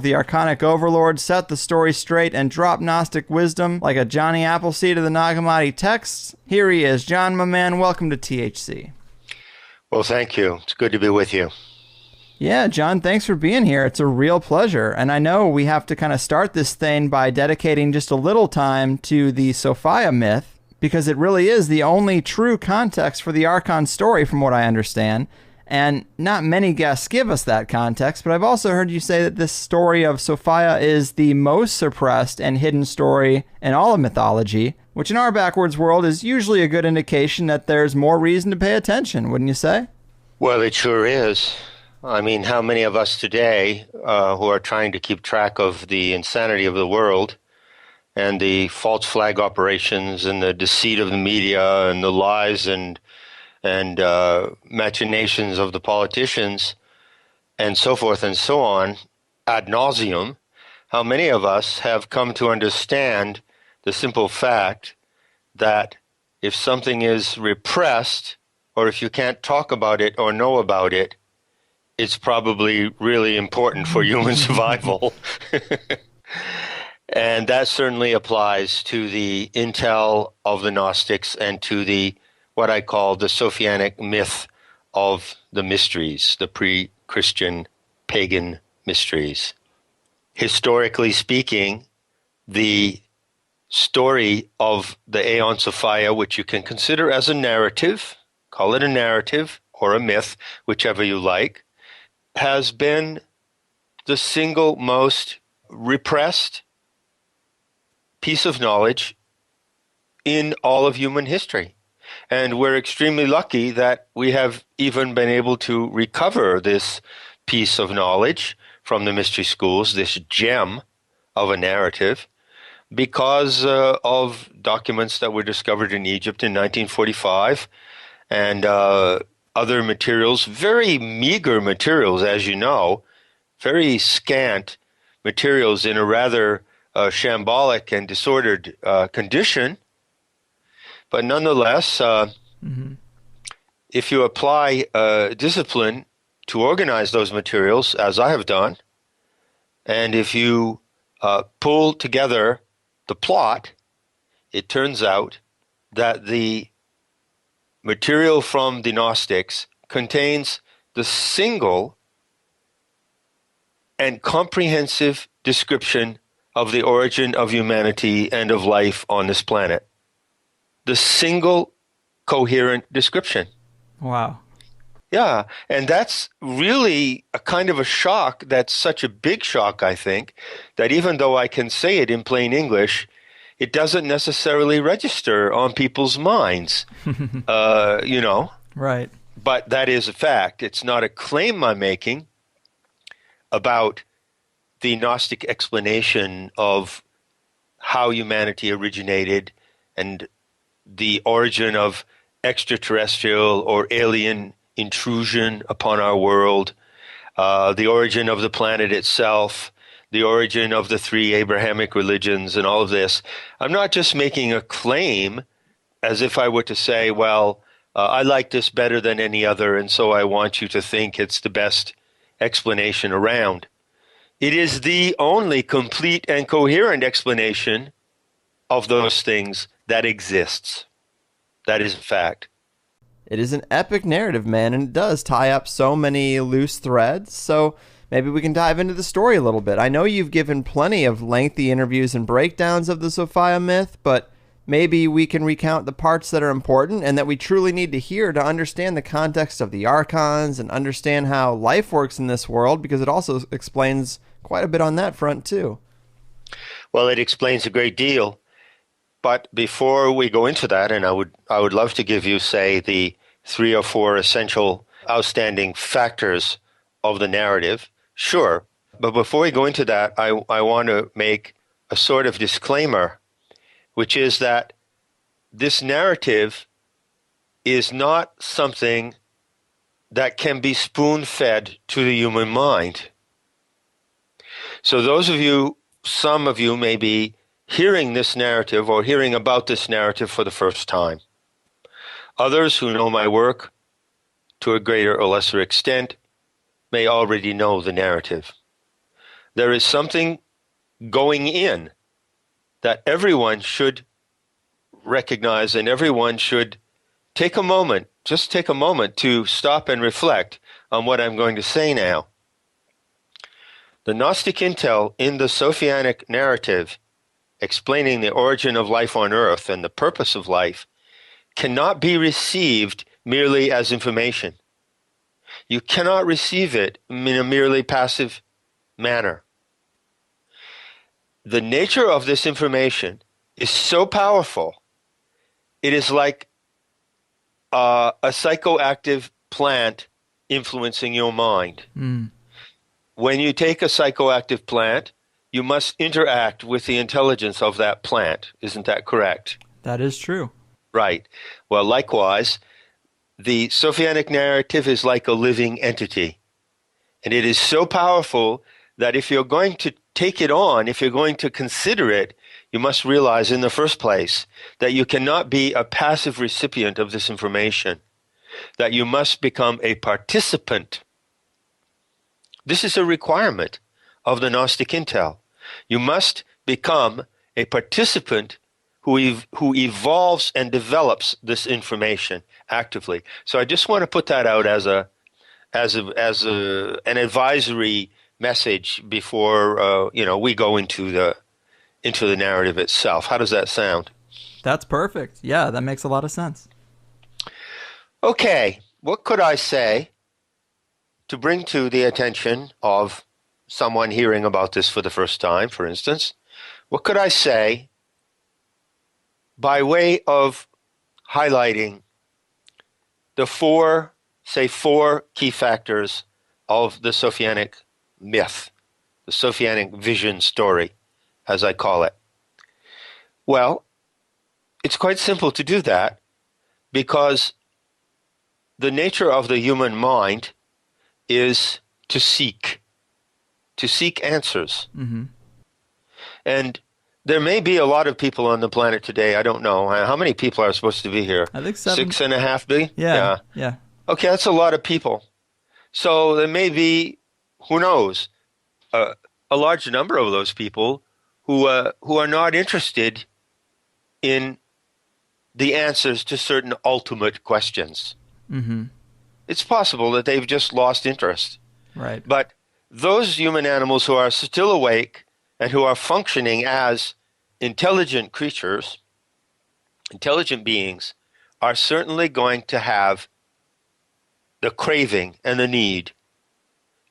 The Archonic Overlord set the story straight and dropped Gnostic wisdom like a Johnny Appleseed of the Nagamati texts. Here he is. John, my man, welcome to THC. Well, thank you. It's good to be with you. Yeah, John, thanks for being here. It's a real pleasure. And I know we have to kind of start this thing by dedicating just a little time to the Sophia myth, because it really is the only true context for the Archon story, from what I understand. And not many guests give us that context, but I've also heard you say that this story of Sophia is the most suppressed and hidden story in all of mythology, which in our backwards world is usually a good indication that there's more reason to pay attention, wouldn't you say? Well, it sure is. I mean, how many of us today who are trying to keep track of the insanity of the world and the false flag operations and the deceit of the media and the lies and machinations of the politicians and so forth and so on, ad nauseum, how many of us have come to understand the simple fact that if something is repressed, or if you can't talk about it or know about it, it's probably really important for human survival. And that certainly applies to the intel of the Gnostics and to the what I call the Sophianic myth of the mysteries, the pre-Christian pagan mysteries. Historically speaking, the story of the Aeon Sophia, which you can consider as a narrative, call it a narrative or a myth, whichever you like, has been the single most repressed piece of knowledge in all of human history. And we're extremely lucky that we have even been able to recover this piece of knowledge from the mystery schools, this gem of a narrative, because of documents that were discovered in Egypt in 1945 and other materials, very meager materials, as you know, very scant materials in a rather shambolic and disordered condition. But nonetheless, if you apply discipline to organize those materials, as I have done, and if you pull together the plot, it turns out that the material from the Gnostics contains the single and comprehensive description of the origin of humanity and of life on this planet. The single coherent description. Wow. Yeah, and that's really a kind of a shock. That's such a big shock, I think, that even though I can say it in plain English, it doesn't necessarily register on people's minds, you know. Right. But that is a fact. It's not a claim I'm making about the Gnostic explanation of how humanity originated and the origin of extraterrestrial or alien intrusion upon our world, the origin of the planet itself, the origin of the three Abrahamic religions and all of this. I'm not just making a claim as if I were to say, well, I like this better than any other, and so I want you to think it's the best explanation around. It is the only complete and coherent explanation of those things that exists. That is a fact. It is an epic narrative, man, and it does tie up so many loose threads. So maybe we can dive into the story a little bit. I know you've given plenty of lengthy interviews and breakdowns of the Sophia myth, but maybe we can recount the parts that are important and that we truly need to hear to understand the context of the Archons and understand how life works in this world, because it also explains quite a bit on that front, too. Well, it explains a great deal. But before we go into that, and I would love to give you, say, the 3 or 4 essential outstanding factors of the narrative, sure. But before we go into that, I want to make a sort of disclaimer, which is that this narrative is not something that can be spoon-fed to the human mind. So some of you may be hearing this narrative or hearing about this narrative for the first time. Others who know my work to a greater or lesser extent may already know the narrative. there is something going in that everyone should recognize, and everyone should take a moment, just take a moment to stop and reflect on what I'm going to say now. The Gnostic intel in the Sophianic narrative explaining the origin of life on Earth and the purpose of life cannot be received merely as information. You cannot receive it in a merely passive manner. The nature of this information is so powerful, it is like a psychoactive plant influencing your mind. Mm. When you take a psychoactive plant, you must interact with the intelligence of that plant. Isn't that correct? That is true. Right. Well, likewise, the Sophianic narrative is like a living entity. And it is so powerful that if you're going to take it on, if you're going to consider it, you must realize in the first place that you cannot be a passive recipient of this information, that you must become a participant. This is a requirement of the Gnostic intel. You must become a participant who evolves and develops this information actively. So I just want to put that out as an advisory message before we go into the narrative itself. How does that sound? That's perfect. Yeah, that makes a lot of sense. Okay, what could I say to bring to the attention of someone hearing about this for the first time, for instance? What could I say by way of highlighting the four key factors of the Sophianic myth, the Sophianic vision story, as I call it? Well, it's quite simple to do that because the nature of the human mind is to seek answers. Mm-hmm. And there may be a lot of people on the planet today. I don't know. How many people are supposed to be here? I think 6.5 billion? Yeah. Okay, that's a lot of people. So there may be, who knows, a large number of those people who are not interested in the answers to certain ultimate questions. Mm-hmm. It's possible that they've just lost interest. Right. But those human animals who are still awake and who are functioning as intelligent creatures, intelligent beings, are certainly going to have the craving and the need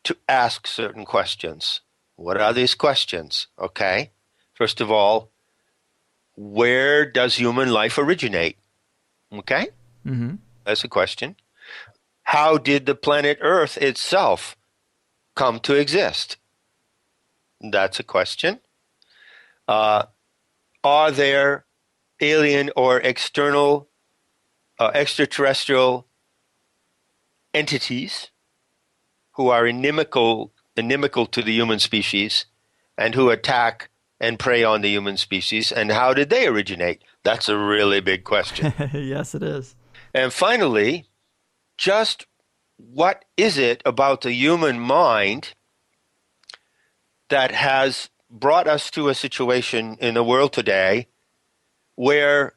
to ask certain questions. What are these questions? Okay. First of all, where does human life originate? Okay. Mm-hmm. That's a question. How did the planet Earth itself come to exist? That's a question. Are there alien or external, extraterrestrial entities who are inimical to the human species and who attack and prey on the human species? And how did they originate? That's a really big question. Yes, it is. And finally, just what is it about the human mind that has brought us to a situation in the world today where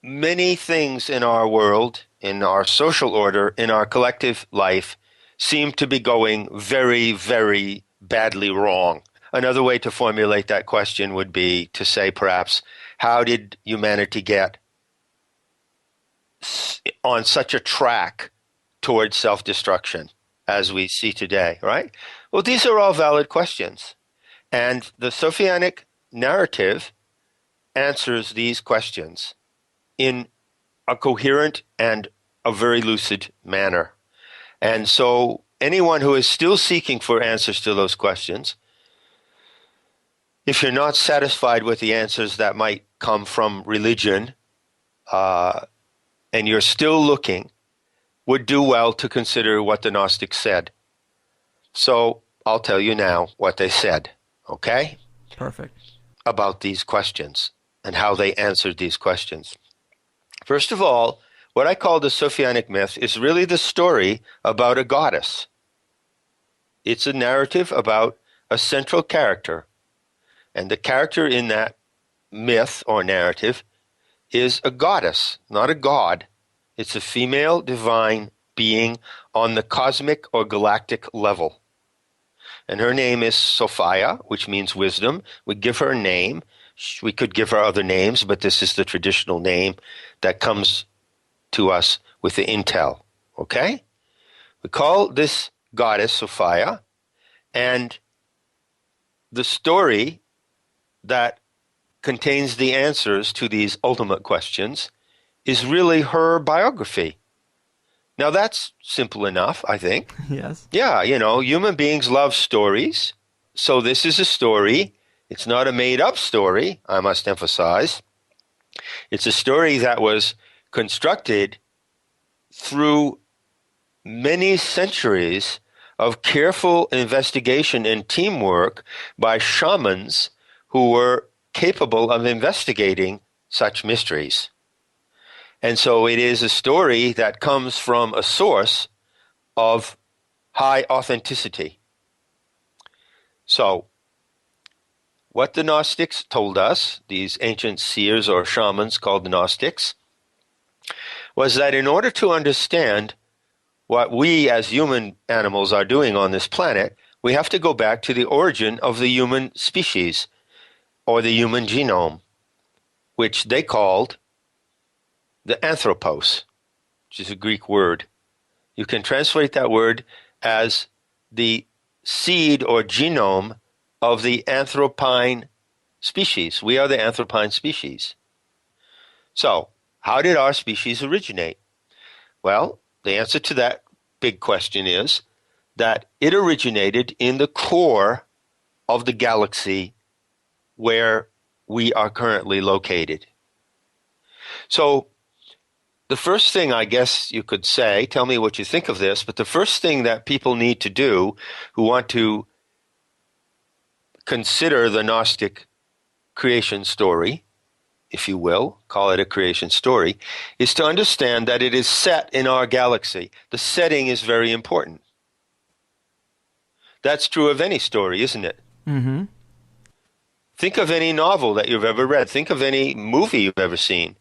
many things in our world, in our social order, in our collective life, seem to be going very, very badly wrong? Another way to formulate that question would be to say, perhaps, how did humanity get on such a track towards self-destruction as we see today, right? Well, these are all valid questions. And the Sophianic narrative answers these questions in a coherent and a very lucid manner. And so anyone who is still seeking for answers to those questions, if you're not satisfied with the answers that might come from religion, and you're still looking, would do well to consider what the Gnostics said. So I'll tell you now what they said, okay? Perfect. About these questions and how they answered these questions. First of all, what I call the Sophianic myth is really the story about a goddess. It's a narrative about a central character. And the character in that myth or narrative is a goddess, not a god. It's a female divine being on the cosmic or galactic level. And her name is Sophia, which means wisdom. We give her a name. We could give her other names, but this is the traditional name that comes to us with the intel. Okay? We call this goddess Sophia, and the story that contains the answers to these ultimate questions is really her biography. Now that's simple enough, I think. Yes. Yeah, human beings love stories. So this is a story. It's not a made-up story, I must emphasize. It's a story that was constructed through many centuries of careful investigation and teamwork by shamans who were capable of investigating such mysteries. And so it is a story that comes from a source of high authenticity. So, what the Gnostics told us, these ancient seers or shamans called the Gnostics, was that in order to understand what we as human animals are doing on this planet, we have to go back to the origin of the human species, or the human genome, which they called the anthropos, which is a Greek word. You can translate that word as the seed or genome of the anthropine species. We are the anthropine species. So, how did our species originate? Well, the answer to that big question is that it originated in the core of the galaxy where we are currently located. So, the first thing I guess you could say, tell me what you think of this, but the first thing that people need to do who want to consider the Gnostic creation story, if you will, call it a creation story, is to understand that it is set in our galaxy. The setting is very important. That's true of any story, isn't it? Mm-hmm. Think of any novel that you've ever read. Think of any movie you've ever seen.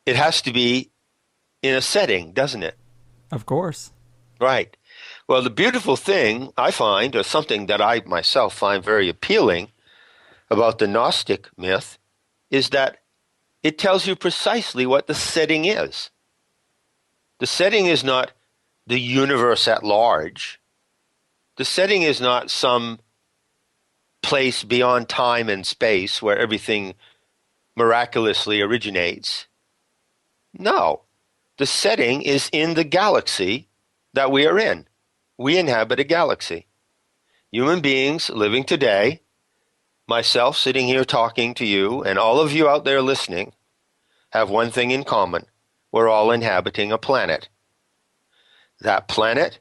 It has to be in a setting, doesn't it? Of course. Right. Well, the beautiful thing I find, or something that I myself find very appealing about the Gnostic myth, is that it tells you precisely what the setting is. The setting is not the universe at large. The setting is not some place beyond time and space where everything miraculously originates. No, the setting is in the galaxy that we are in. We inhabit a galaxy. Human beings living today, myself sitting here talking to you, and all of you out there listening, have one thing in common. We're all inhabiting a planet. That planet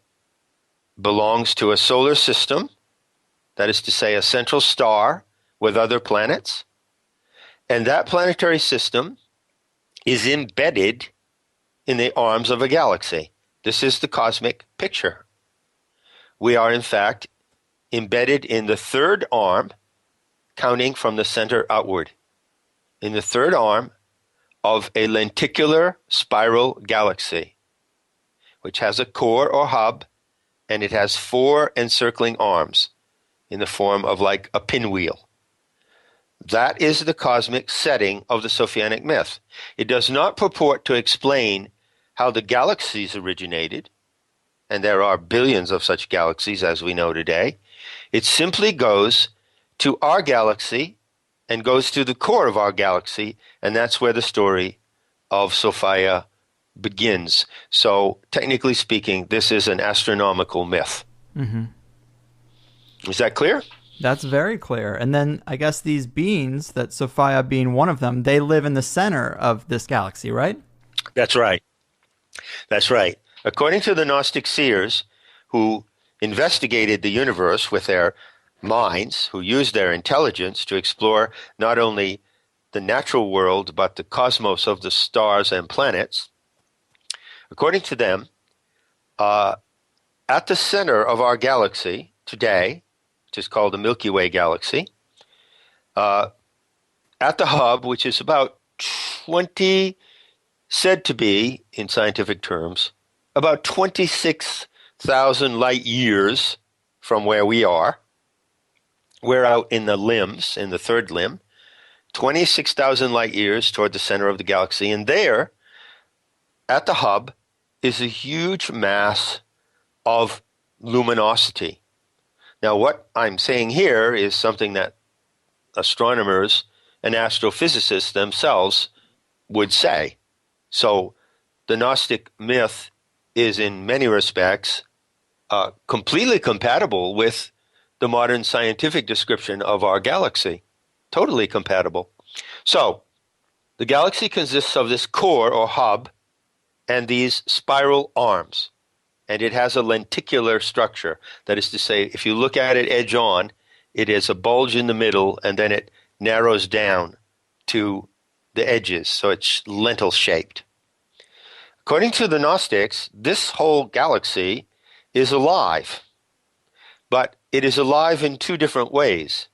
belongs to a solar system, that is to say, a central star with other planets, and that planetary system is embedded in the arms of a galaxy. This is the cosmic picture. We are, in fact, embedded in the third arm, counting from the center outward, in the third arm of a lenticular spiral galaxy, which has a core or hub, and it has 4 encircling arms in the form of like a pinwheel. That is the cosmic setting of the Sophianic myth. It does not purport to explain how the galaxies originated, and there are billions of such galaxies as we know today. It simply goes to our galaxy and goes to the core of our galaxy, and that's where the story of Sophia begins. So, technically speaking, this is an astronomical myth. Mm-hmm. Is that clear? That's very clear. And then I guess these beings, that Sophia being one of them, they live in the center of this galaxy, right? That's right. That's right. According to the Gnostic seers who investigated the universe with their minds, who used their intelligence to explore not only the natural world but the cosmos of the stars and planets, according to them, at the center of our galaxy today which is called the Milky Way galaxy. At the hub, which is about 20, said to be, in scientific terms, about 26,000 light years from where we are. We're out in the limbs, in the third limb, 26,000 light years toward the center of the galaxy. And there, at the hub, is a huge mass of luminosity. Now, what I'm saying here is something that astronomers and astrophysicists themselves would say. So the Gnostic myth is in many respects completely compatible with the modern scientific description of our galaxy. Totally compatible. So the galaxy consists of this core or hub and these spiral arms. And it has a lenticular structure. That is to say, if you look at it edge on, it is a bulge in the middle, and then it narrows down to the edges, so it's lentil-shaped. According to the Gnostics, this whole galaxy is alive, but it is alive in two different ways.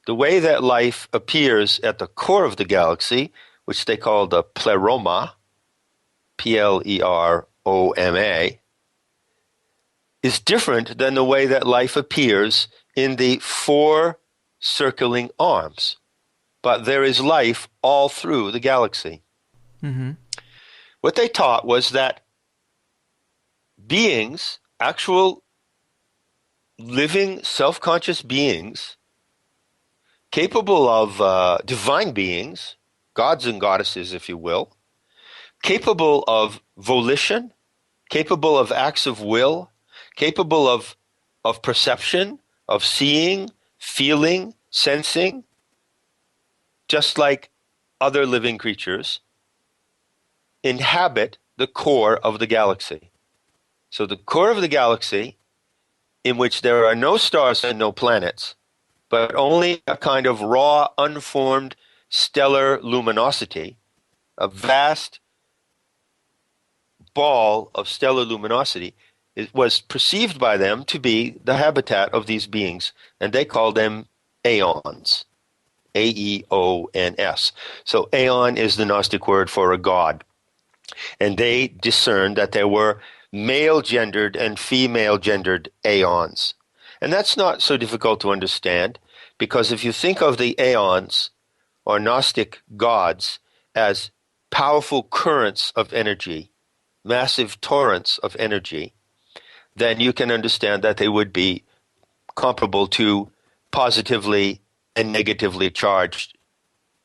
The way that life appears at the core of the galaxy, which they call the pleroma, Pleroma, is different than the way that life appears in the four circling arms. But there is life all through the galaxy. Mm-hmm. What they taught was that beings, actual living self-conscious beings, capable of divine beings, gods and goddesses, if you will, capable of volition, capable of acts of will, capable of perception, of seeing, feeling, sensing, just like other living creatures, inhabit the core of the galaxy. So the core of the galaxy, in which there are no stars and no planets, but only a kind of raw, unformed stellar luminosity, a vast ball of stellar luminosity, it was perceived by them to be the habitat of these beings, and they called them Aeons. Aeons. So Aeon is the Gnostic word for a god. And they discerned that there were male-gendered and female-gendered Aeons. And that's not so difficult to understand, because if you think of the Aeons, or Gnostic gods, as powerful currents of energy, massive torrents of energy, then you can understand that they would be comparable to positively and negatively charged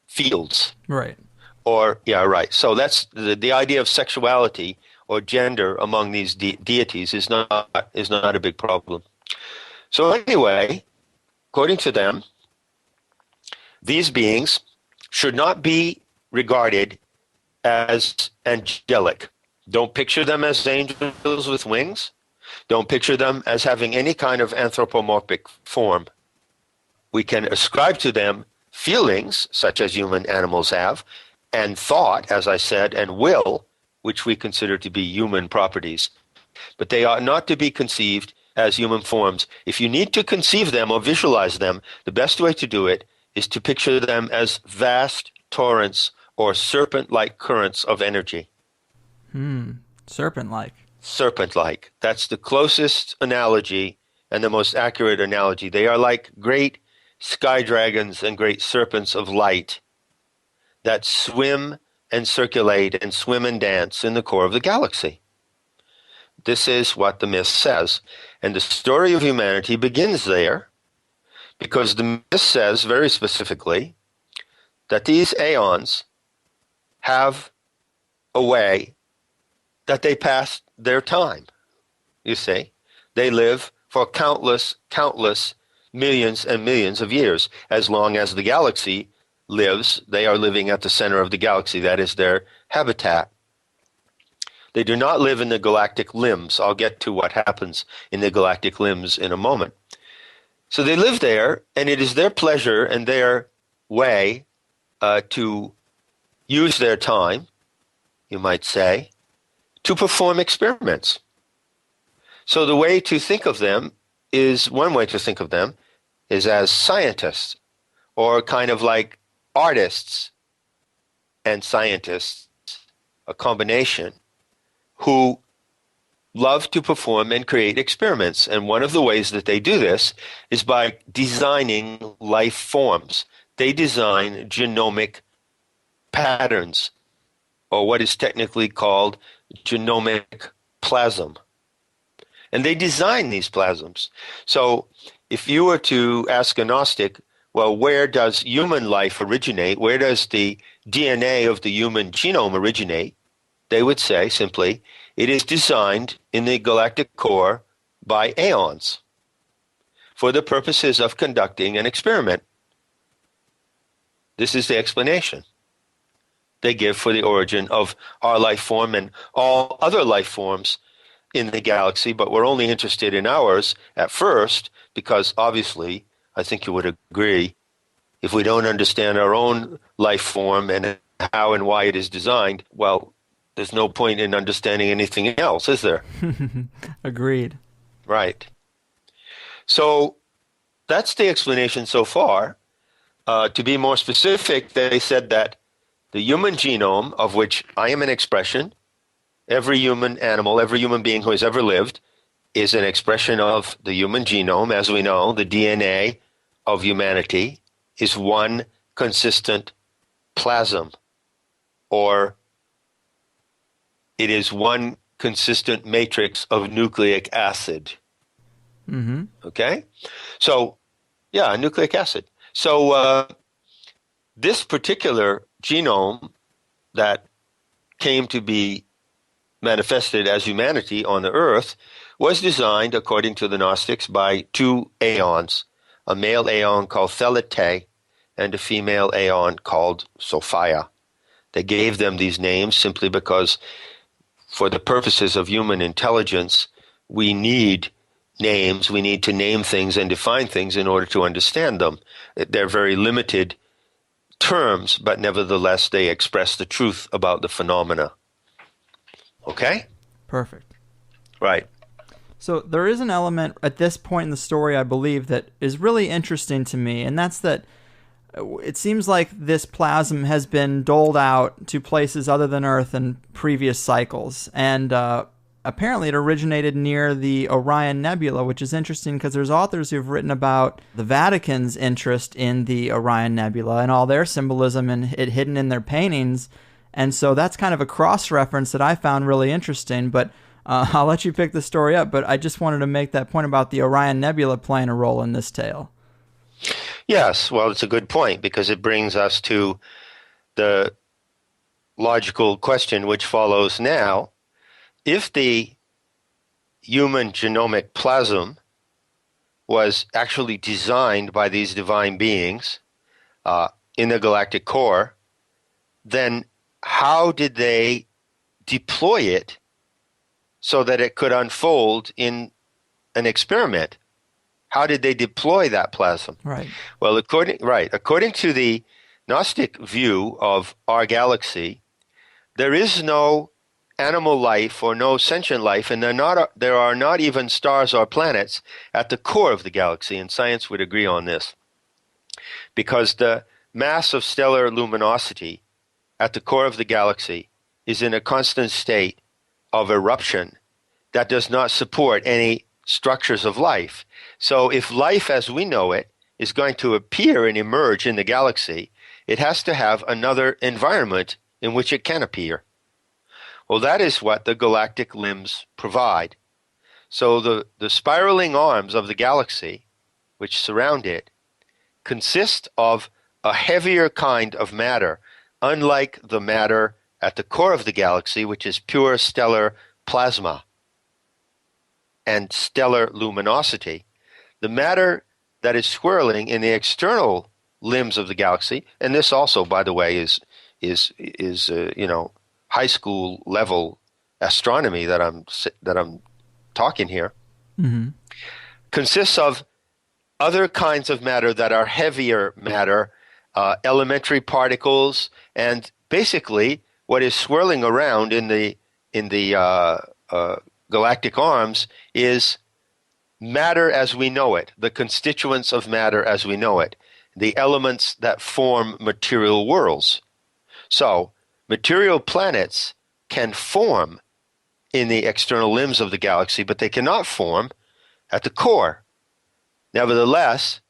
fields. Right. Or, yeah, right. So that's the idea of sexuality or gender among these deities is not a big problem. So anyway, according to them, these beings should not be regarded as angelic. Don't picture them as angels with wings. Don't picture them as having any kind of anthropomorphic form. We can ascribe to them feelings, such as human animals have, and thought, as I said, and will, which we consider to be human properties. But they are not to be conceived as human forms. If you need to conceive them or visualize them, the best way to do it is to picture them as vast torrents or serpent-like currents of energy. Serpent-like. Serpent-like. That's the closest analogy and the most accurate analogy. They are like great sky dragons and great serpents of light that swim and circulate and swim and dance in the core of the galaxy. This is what the myth says. And the story of humanity begins there, because the myth says very specifically that these Aeons have a way that they pass their time. You see, they live for countless millions and millions of years. As long as the galaxy lives, they are living at the center of the galaxy. That is their habitat. They do not live in the galactic limbs. I'll get to what happens in the galactic limbs in a moment. So they live there, and it is their pleasure and their way to use their time, you might say, to perform experiments. So the way to think of them is one way to think of them, is as scientists, or kind of like artists and scientists, a combination, who love to perform and create experiments. And one of the ways that they do this is by designing life forms. They design genomic patterns, or what is technically called genomic plasm. And they design these plasms. So if you were to ask a Gnostic, well, where does human life originate? Where does the DNA of the human genome originate? They would say simply, it is designed in the galactic core by Aeons for the purposes of conducting an experiment. This is the explanation they give for the origin of our life form and all other life forms in the galaxy, but we're only interested in ours at first because obviously, I think you would agree, if we don't understand our own life form and how and why it is designed, well, there's no point in understanding anything else, is there? Agreed. Right. So that's the explanation so far. To be more specific, they said that the human genome, of which I am an expression, every human animal, every human being who has ever lived, is an expression of the human genome. As we know, the DNA of humanity is one consistent plasm, or it is one consistent matrix of nucleic acid. Mm-hmm. Okay? So, yeah, nucleic acid. So this particular genome that came to be manifested as humanity on the earth was designed, according to the Gnostics, by two Aeons, a male Aeon called Thelete and a female Aeon called Sophia. They gave them these names simply because for the purposes of human intelligence, we need names. We need to name things and define things in order to understand them. They're very limited terms, but nevertheless, they express the truth about the phenomena. Okay? Perfect. Right. So there is an element at this point in the story, I believe, that is really interesting to me, and that's that it seems like this plasm has been doled out to places other than Earth in previous cycles, and apparently it originated near the Orion Nebula, which is interesting because there's authors who've written about the Vatican's interest in the Orion Nebula and all their symbolism and it hidden in their paintings, and so that's kind of a cross-reference that I found really interesting, but I'll let you pick the story up, but I just wanted to make that point about the Orion Nebula playing a role in this tale. Yes, well, it's a good point because it brings us to the logical question which follows now. If the human genomic plasm was actually designed by these divine beings in the galactic core, then how did they deploy it so that it could unfold in an experiment? How did they deploy that plasm? Right. Well, according to the Gnostic view of our galaxy, there is no animal life or no sentient life, and there are not even stars or planets at the core of the galaxy, and science would agree on this, because the mass of stellar luminosity at the core of the galaxy is in a constant state of eruption that does not support any structures of life. So if life as we know it is going to appear and emerge in the galaxy, it has to have another environment in which it can appear. Well, that is what the galactic limbs provide. So the spiraling arms of the galaxy, which surround it, consist of a heavier kind of matter, unlike the matter at the core of the galaxy, which is pure stellar plasma and stellar luminosity. The matter that is swirling in the external limbs of the galaxy, and this also, by the way, is high school level astronomy that I'm talking here, Mm-hmm. consists of other kinds of matter that are heavier matter, elementary particles, and basically what is swirling around in the galactic arms is matter as we know it, the constituents of matter as we know it, the elements that form material worlds. So, material planets can form in the external limbs of the galaxy, but they cannot form at the core. Nevertheless,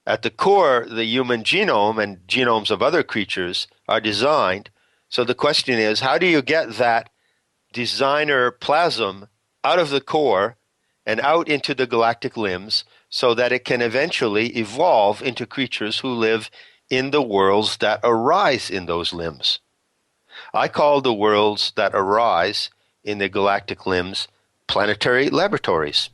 at the core, the human genome and genomes of other creatures are designed. So the question is, how do you get that designer plasm out of the core and out into the galactic limbs so that it can eventually evolve into creatures who live in the worlds that arise in those limbs? I call the worlds that arise in the galactic limbs planetary laboratories,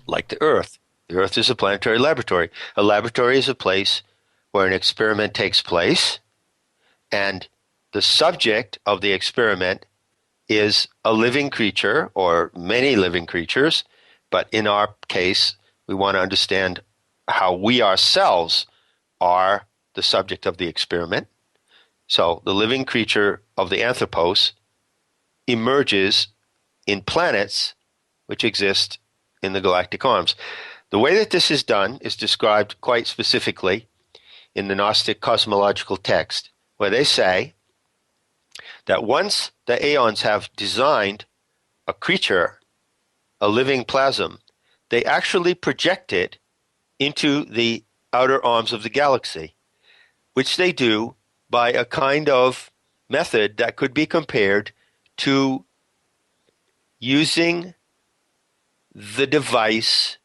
like the Earth. The Earth is a planetary laboratory. A laboratory is a place where an experiment takes place, and the subject of the experiment is a living creature or many living creatures, but in our case, we want to understand how we ourselves are the subject of the experiment. So the living creature of the anthropos emerges in planets which exist in the galactic arms. The way that this is done is described quite specifically in the Gnostic cosmological text, where they say that once the Aeons have designed a creature, a living plasm, they actually project it into the outer arms of the galaxy, which they do by a kind of method that could be compared to using the device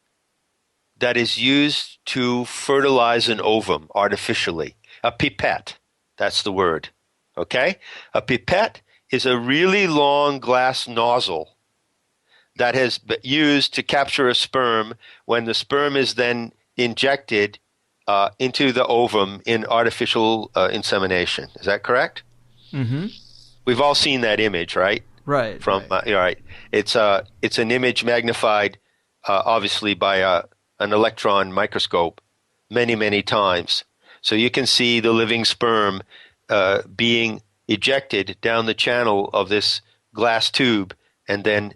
that is used to fertilize an ovum artificially. A pipette, that's the word. Okay? A pipette is a really long glass nozzle that has been used to capture a sperm when the sperm is then injected into the ovum in artificial insemination. Is that correct? Mm-hmm. We've all seen that image, right? Right. Right. It's an image magnified, obviously, by an electron microscope many, many times. So you can see the living sperm being ejected down the channel of this glass tube, and then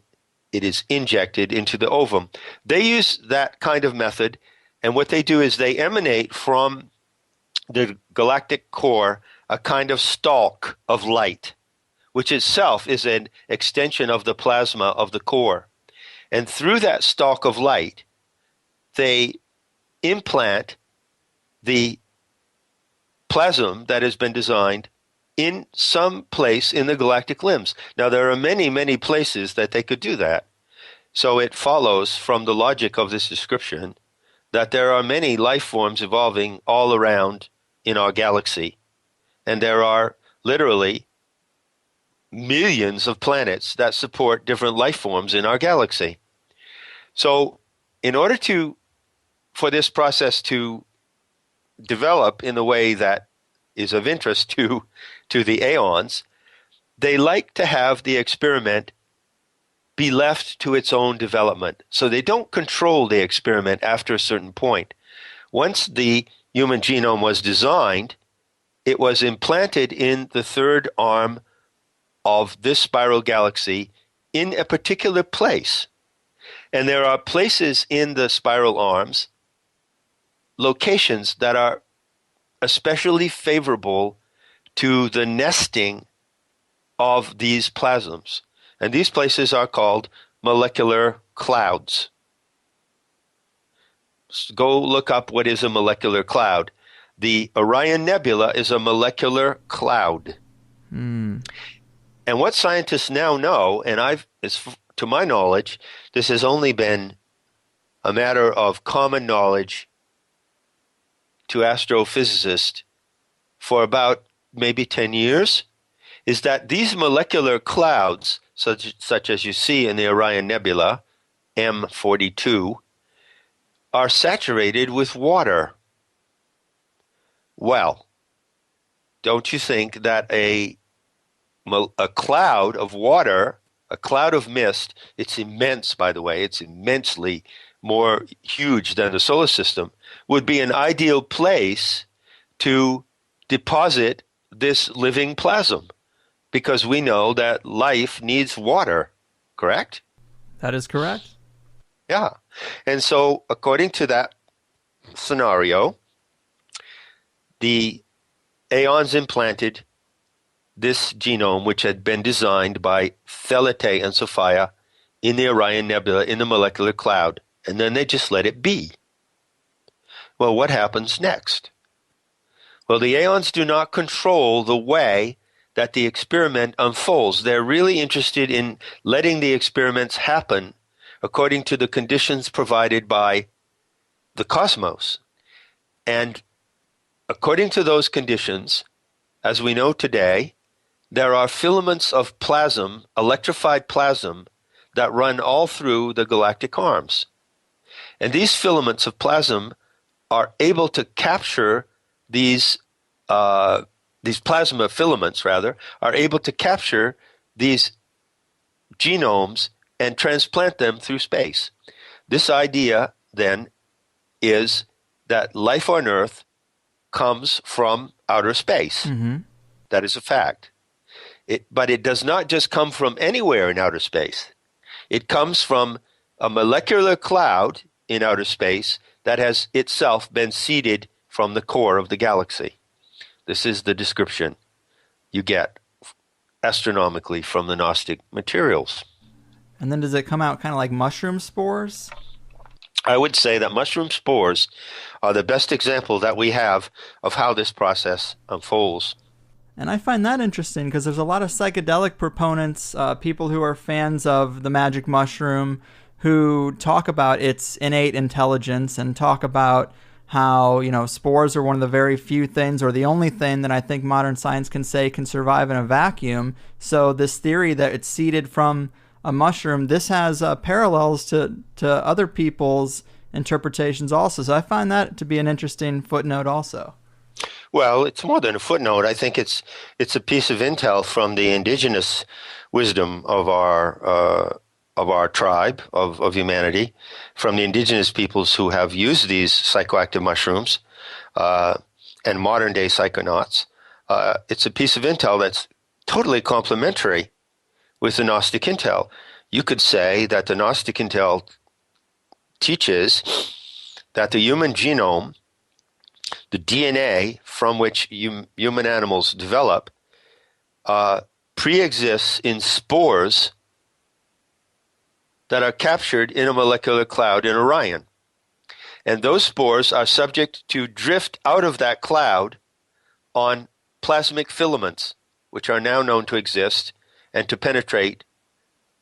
it is injected into the ovum. They use that kind of method, and what they do is they emanate from the galactic core a kind of stalk of light, which itself is an extension of the plasma of the core. And through that stalk of light, they implant the plasm that has been designed in some place in the galactic limbs. Now, there are many, many places that they could do that. So it follows from the logic of this description that there are many life forms evolving all around in our galaxy. And there are literally millions of planets that support different life forms in our galaxy. So in order for this process to develop in the way that is of interest to the Aeons, they like to have the experiment be left to its own development. So they don't control the experiment after a certain point. Once the human genome was designed, it was implanted in the third arm of this spiral galaxy in a particular place. And there are places in the spiral arms, locations that are especially favorable to the nesting of these plasms. And these places are called molecular clouds. Go look up what is a molecular cloud. The Orion Nebula is a molecular cloud. Mm. And what scientists now know, and to my knowledge, this has only been a matter of common knowledge to astrophysicists for about maybe 10 years, is that these molecular clouds, such as you see in the Orion Nebula, M42, are saturated with water. Well, don't you think that a cloud of water, a cloud of mist, it's immense, by the way, it's immensely more huge than the solar system, would be an ideal place to deposit this living plasm, because we know that life needs water, correct? That is correct. Yeah. And so, according to that scenario, the Aeons implanted this genome, which had been designed by Thelete and Sophia in the Orion Nebula in the molecular cloud, and then they just let it be. Well, what happens next? Well, the Aeons do not control the way that the experiment unfolds. They're really interested in letting the experiments happen according to the conditions provided by the cosmos. And according to those conditions, as we know today, there are filaments of plasm, electrified plasm, that run all through the galactic arms. And these filaments of plasm are able to capture these plasma filaments, rather, are able to capture these genomes and transplant them through space. This idea, then, is that life on Earth comes from outer space. Mm-hmm. That is a fact. But it does not just come from anywhere in outer space. It comes from a molecular cloud in outer space that has itself been seeded from the core of the galaxy. This is the description you get astronomically from the Gnostic materials. And then does it come out kind of like mushroom spores? I would say that mushroom spores are the best example that we have of how this process unfolds. And I find that interesting because there's a lot of psychedelic proponents, people who are fans of the magic mushroom, who talk about its innate intelligence and talk about how, spores are one of the very few things, or the only thing that I think modern science can say can survive in a vacuum. So this theory that it's seeded from a mushroom, this has parallels to other people's interpretations also. So I find that to be an interesting footnote also. Well, it's more than a footnote. I think it's a piece of intel from the indigenous wisdom of our tribe, of humanity, from the indigenous peoples who have used these psychoactive mushrooms and modern-day psychonauts. It's a piece of intel that's totally complementary with the Gnostic intel. You could say that the Gnostic intel teaches that the human genome, the DNA from which human animals develop, pre-exists in spores that are captured in a molecular cloud in Orion. And those spores are subject to drift out of that cloud on plasmic filaments, which are now known to exist and to penetrate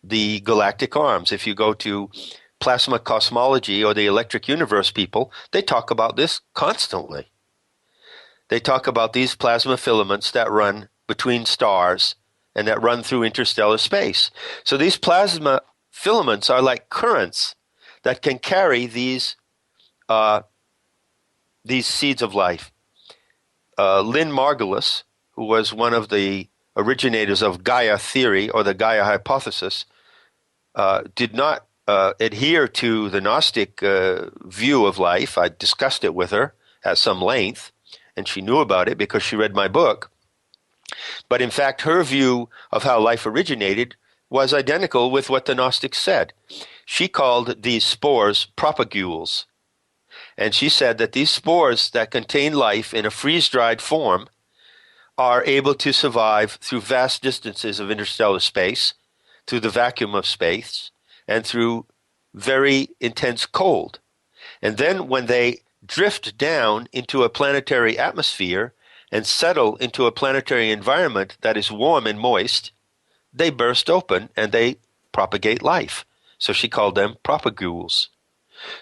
the galactic arms. If you go to plasma cosmology or the electric universe people, they talk about this constantly. They talk about these plasma filaments that run between stars and that run through interstellar space. So these plasma filaments are like currents that can carry these seeds of life. Lynn Margulis, who was one of the originators of Gaia theory or the Gaia hypothesis, did not adhere to the Gnostic view of life. I discussed it with her at some length, and she knew about it because she read my book. But in fact, her view of how life originated was identical with what the Gnostics said. She called these spores propagules. And she said that these spores that contain life in a freeze-dried form are able to survive through vast distances of interstellar space, through the vacuum of space, and through very intense cold. And then when they drift down into a planetary atmosphere and settle into a planetary environment that is warm and moist, they burst open and they propagate life. So she called them propagules.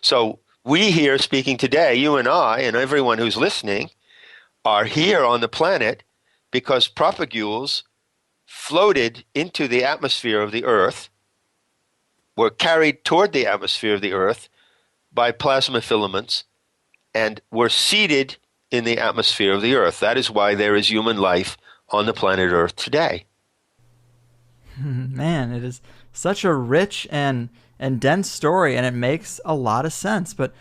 So we here speaking today, you and I and everyone who's listening, are here on the planet because propagules floated into the atmosphere of the Earth, were carried toward the atmosphere of the Earth by plasma filaments, and were seeded in the atmosphere of the Earth. That is why there is human life on the planet Earth today. Man, it is such a rich and dense story, and it makes a lot of sense. But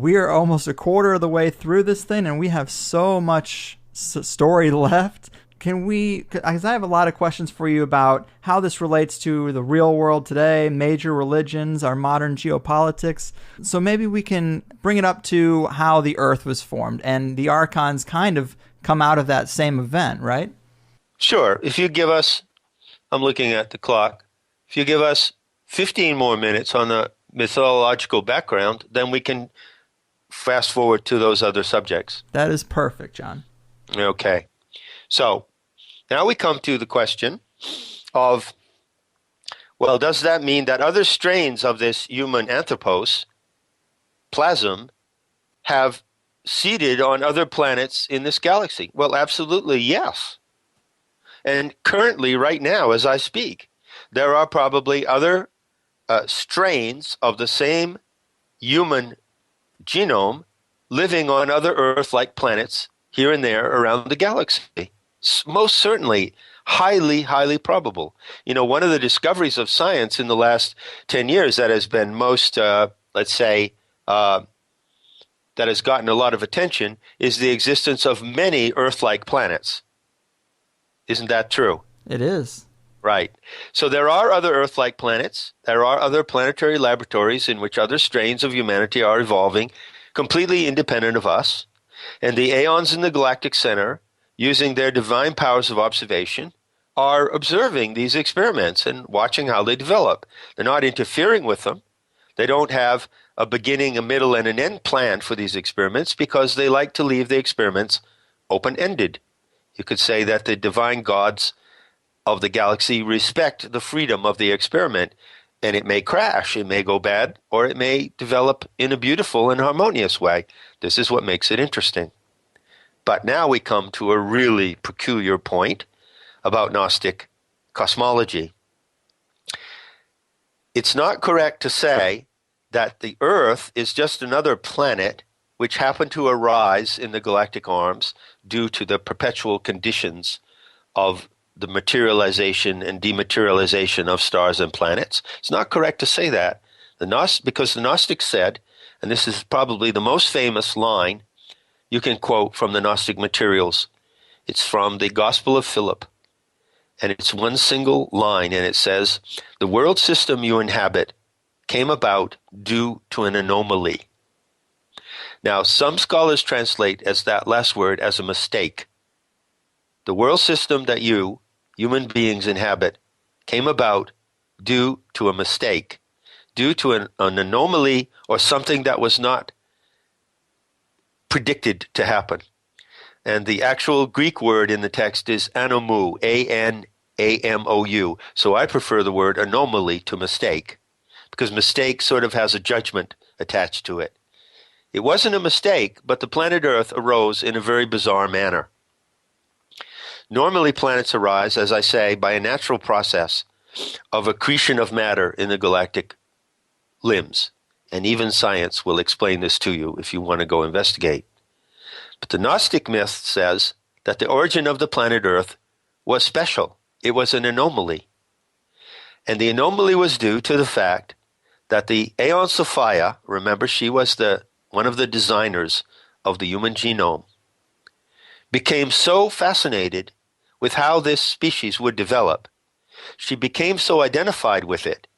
we are almost a quarter of the way through this thing, and we have so much story left. can we, because I have a lot of questions for you about how this relates to the real world today, major religions, our modern geopolitics. So maybe we can bring it up to how the Earth was formed, and the Archons kind of come out of that same event, right? Sure. If you give us, I'm looking at the clock, if you give us 15 more minutes on the mythological background, then we can fast forward to those other subjects. That is perfect, John. Okay. So now we come to the question of, well, does that mean that other strains of this human anthropos, plasm, have seeded on other planets in this galaxy? Well, absolutely yes. And currently, right now, as I speak, there are probably other strains of the same human genome living on other Earth-like planets here and there around the galaxy. Most certainly, highly, highly probable. You know, one of the discoveries of science in the last 10 years that has been most, let's say, that has gotten a lot of attention is the existence of many Earth-like planets. Isn't that true? It is. Right. So there are other Earth-like planets. There are other planetary laboratories in which other strains of humanity are evolving, completely independent of us. And the Aeons in the galactic center, using their divine powers of observation, are observing these experiments and watching how they develop. They're not interfering with them. They don't have a beginning, a middle, and an end plan for these experiments because they like to leave the experiments open-ended. You could say that the divine gods of the galaxy respect the freedom of the experiment, and it may crash, it may go bad, or it may develop in a beautiful and harmonious way. This is what makes it interesting. But now we come to a really peculiar point about Gnostic cosmology. It's not correct to say that the Earth is just another planet which happened to arise in the galactic arms due to the perpetual conditions of the materialization and dematerialization of stars and planets. It's not correct to say that. Because the Gnostics said, and this is probably the most famous line you can quote from the Gnostic materials. It's from the Gospel of Philip, and it's one single line, and it says, "The world system you inhabit came about due to an anomaly." Now, some scholars translate as that last word as a mistake. The world system that you, human beings, inhabit came about due to a mistake, due to an anomaly or something that was not predicted to happen. And the actual Greek word in the text is anomou, A-N-A-M-O-U. So I prefer the word anomaly to mistake, because mistake sort of has a judgment attached to it. It wasn't a mistake, but the planet Earth arose in a very bizarre manner. Normally planets arise, as I say, by a natural process of accretion of matter in the galactic limbs. And even science will explain this to you if you want to go investigate. But the Gnostic myth says that the origin of the planet Earth was special. It was an anomaly. And the anomaly was due to the fact that the Aeon Sophia, remember she was one of the designers of the human genome, became so fascinated with how this species would develop. She became so identified with it,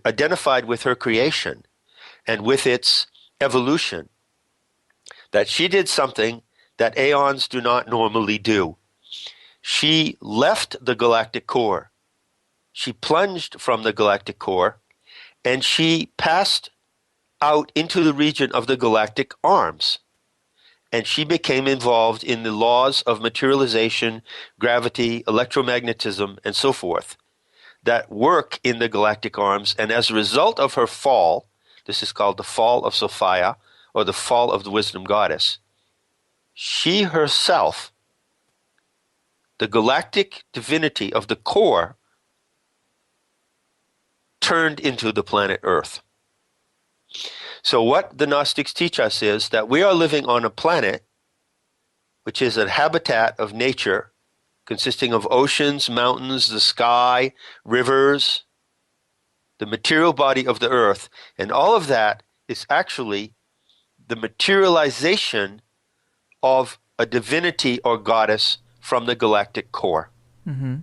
identified with her creation and with its evolution, that she did something that Aeons do not normally do. She left the galactic core. She plunged from the galactic core, and she passed out into the region of the galactic arms. And she became involved in the laws of materialization, gravity, electromagnetism, and so forth that work in the galactic arms. And as a result of her fall, this is called the fall of Sophia, or the fall of the wisdom goddess, she herself, the galactic divinity of the core, turned into the planet Earth. So what the Gnostics teach us is that we are living on a planet which is a habitat of nature consisting of oceans, mountains, the sky, rivers, the material body of the earth, and all of that is actually the materialization of a divinity or goddess from the galactic core. Mm-hmm.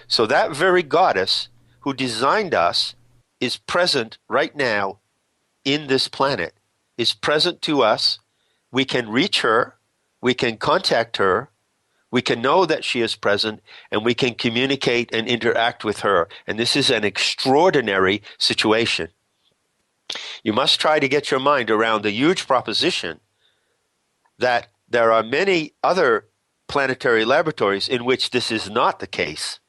So that very goddess who designed us is present right now in this planet, is present to us. We can reach her, we can contact her, we can know that she is present, and we can communicate and interact with her. And this is an extraordinary situation. You must try to get your mind around the huge proposition that there are many other planetary laboratories in which this is not the case.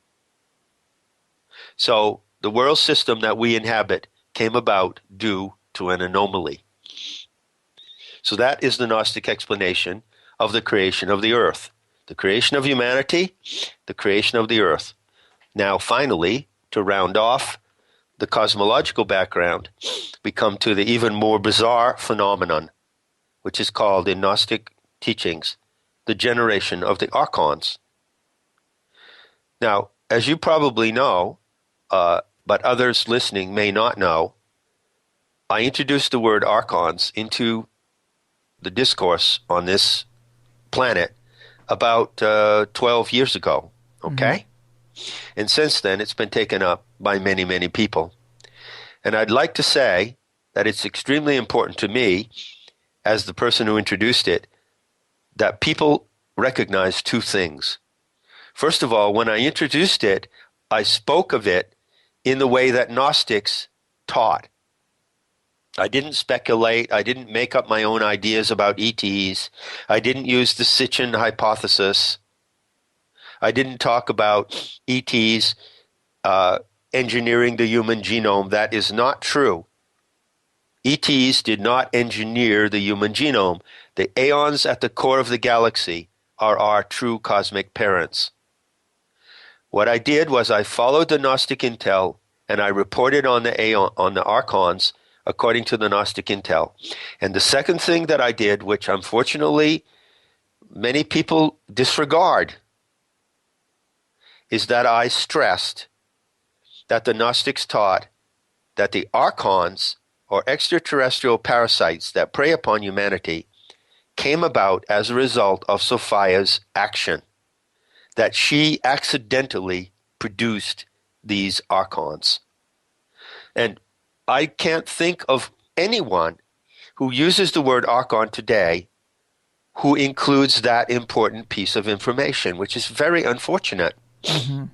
So the world system that we inhabit came about due to an anomaly. So that is the Gnostic explanation of the creation of the earth. The creation of humanity, the creation of the earth. Now, finally, to round off the cosmological background, we come to the even more bizarre phenomenon, which is called in Gnostic teachings, the generation of the archons. Now, as you probably know, but others listening may not know, I introduced the word archons into the discourse on this planet about 12 years ago, okay? Mm-hmm. And since then, it's been taken up by many, many people. And I'd like to say that it's extremely important to me, as the person who introduced it, that people recognize two things. First of all, when I introduced it, I spoke of it in the way that Gnostics taught. I didn't speculate. I didn't make up my own ideas about ETs. I didn't use the Sitchin hypothesis. I didn't talk about ETs engineering the human genome. That is not true. ETs did not engineer the human genome. The Aeons at the core of the galaxy are our true cosmic parents. What I did was I followed the Gnostic intel and I reported on the archons according to the Gnostic intel. And the second thing that I did, which unfortunately many people disregard, is that I stressed that the Gnostics taught that the archons, or extraterrestrial parasites that prey upon humanity, came about as a result of Sophia's action, that she accidentally produced these archons. And I can't think of anyone who uses the word archon today who includes that important piece of information, which is very unfortunate. Mm-hmm.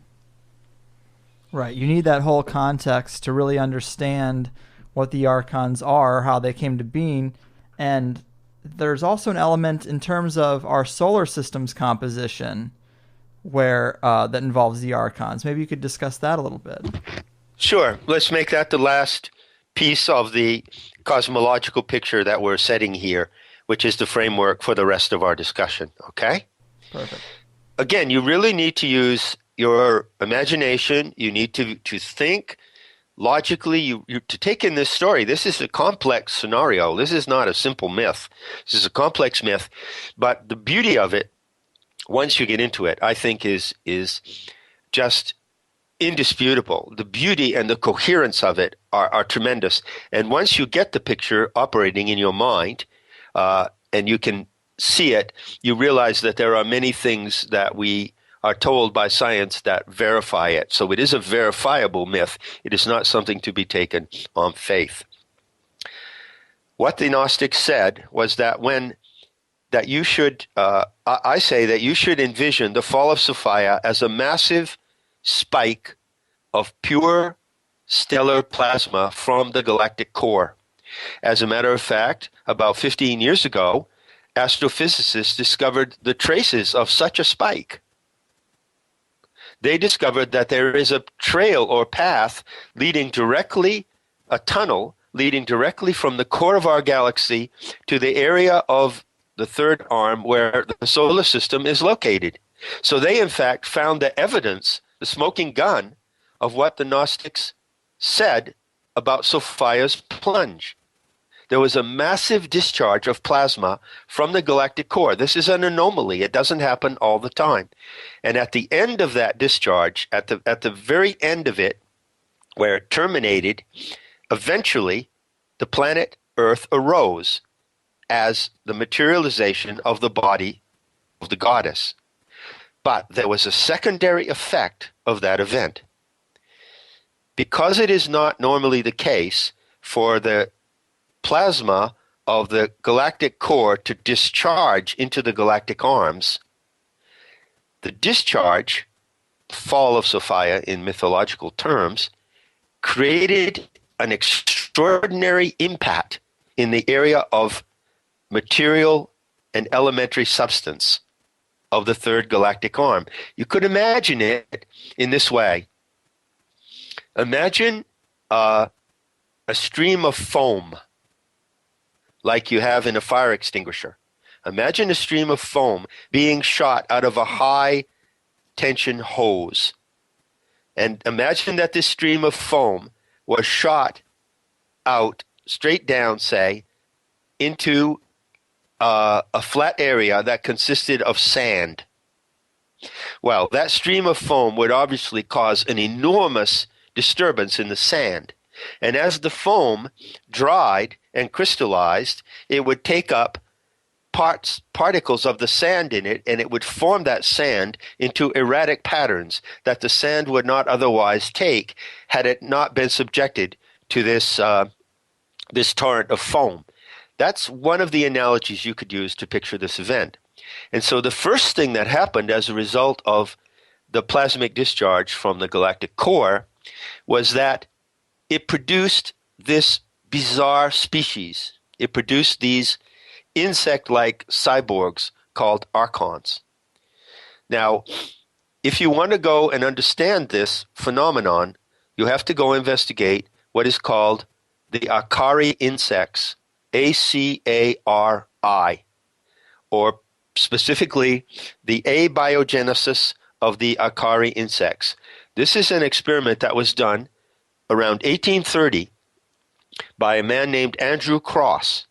Right. You need that whole context to really understand what the archons are, how they came to being. And there's also an element in terms of our solar system's composition where that involves the archons. Maybe you could discuss that a little bit. Sure. Let's make that the last piece of the cosmological picture that we're setting here, which is the framework for the rest of our discussion. Okay? Perfect. Again, you really need to use your imagination. You need to think logically. You to take in this story. This is a complex scenario. This is not a simple myth. This is a complex myth. But the beauty of it, once you get into it, I think is just indisputable. The beauty and the coherence of it are tremendous. And once you get the picture operating in your mind, and you can see it, you realize that there are many things that we are told by science that verify it. So it is a verifiable myth. It is not something to be taken on faith. What the Gnostics said was that I say that you should envision the fall of Sophia as a massive spike of pure stellar plasma from the galactic core. As a matter of fact, about 15 years ago, astrophysicists discovered the traces of such a spike. They discovered that there is a trail or path a tunnel leading directly from the core of our galaxy to the area of the third arm where the solar system is located. So they, in fact, found the evidence, the smoking gun, of what the Gnostics said about Sophia's plunge. There was a massive discharge of plasma from the galactic core. This is an anomaly. It doesn't happen all the time. And at the end of that discharge, at the very end of it, where it terminated, eventually the planet Earth arose as the materialization of the body of the goddess. But there was a secondary effect of that event. Because it is not normally the case for the plasma of the galactic core to discharge into the galactic arms, the discharge, fall of Sophia in mythological terms, created an extraordinary impact in the area of material and elementary substance of the third galactic arm. You could imagine it in this way. Imagine a stream of foam like you have in a fire extinguisher. Imagine a stream of foam being shot out of a high tension hose. And imagine that this stream of foam was shot out straight down, say, into a flat area that consisted of sand. Well, that stream of foam would obviously cause an enormous disturbance in the sand. And as the foam dried and crystallized, it would take up particles of the sand in it, and it would form that sand into erratic patterns that the sand would not otherwise take had it not been subjected to this torrent of foam. That's one of the analogies you could use to picture this event. And so the first thing that happened as a result of the plasmic discharge from the galactic core was that it produced this bizarre species. It produced these insect-like cyborgs called archons. Now, if you want to go and understand this phenomenon, you have to go investigate what is called the Acari insects, A-C-A-R-I, or specifically the abiogenesis of the Acari insects. This is an experiment that was done around 1830 by a man named Andrew Cross.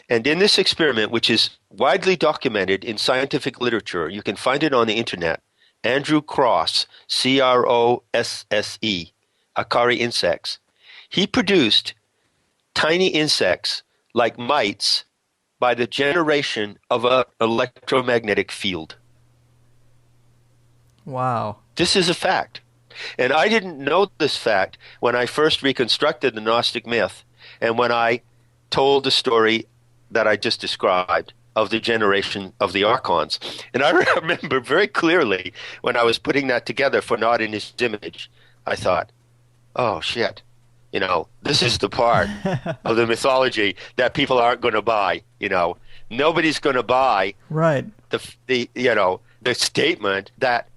And in this experiment, which is widely documented in scientific literature, you can find it on the internet, Andrew Cross, C-R-O-S-S-E, Acari insects. He produced tiny insects like mites by the generation of an electromagnetic field. Wow. This is a fact. And I didn't know this fact when I first reconstructed the Gnostic myth and when I told the story that I just described of the generation of the archons. And I remember very clearly when I was putting that together for Not in His Image, I thought, oh, shit. You know, this is the part of the mythology that people aren't going to buy. You know, nobody's going to buy right. the statement that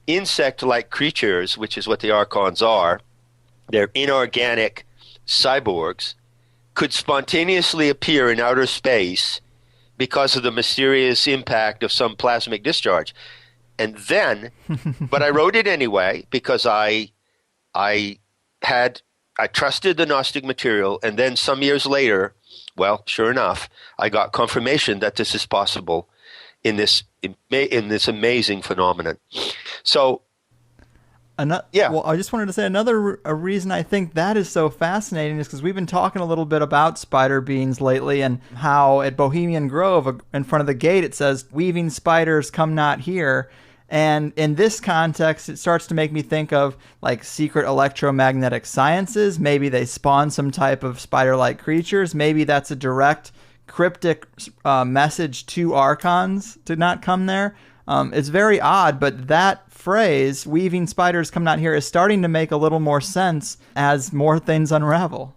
insect-like creatures, which is what the archons are, they're inorganic cyborgs, could spontaneously appear in outer space because of the mysterious impact of some plasmic discharge. And then, but I wrote it anyway because I trusted the Gnostic material, and then some years later, well, sure enough, I got confirmation that this is possible in this amazing phenomenon. So, yeah. Well, I just wanted to say a reason I think that is so fascinating is because we've been talking a little bit about spider beings lately and how at Bohemian Grove, in front of the gate, it says, "Weaving spiders come not here." And in this context, it starts to make me think of like secret electromagnetic sciences. Maybe they spawn some type of spider-like creatures. Maybe that's a direct cryptic message to archons to not come there. It's very odd, but that phrase, "weaving spiders come not here," is starting to make a little more sense as more things unravel.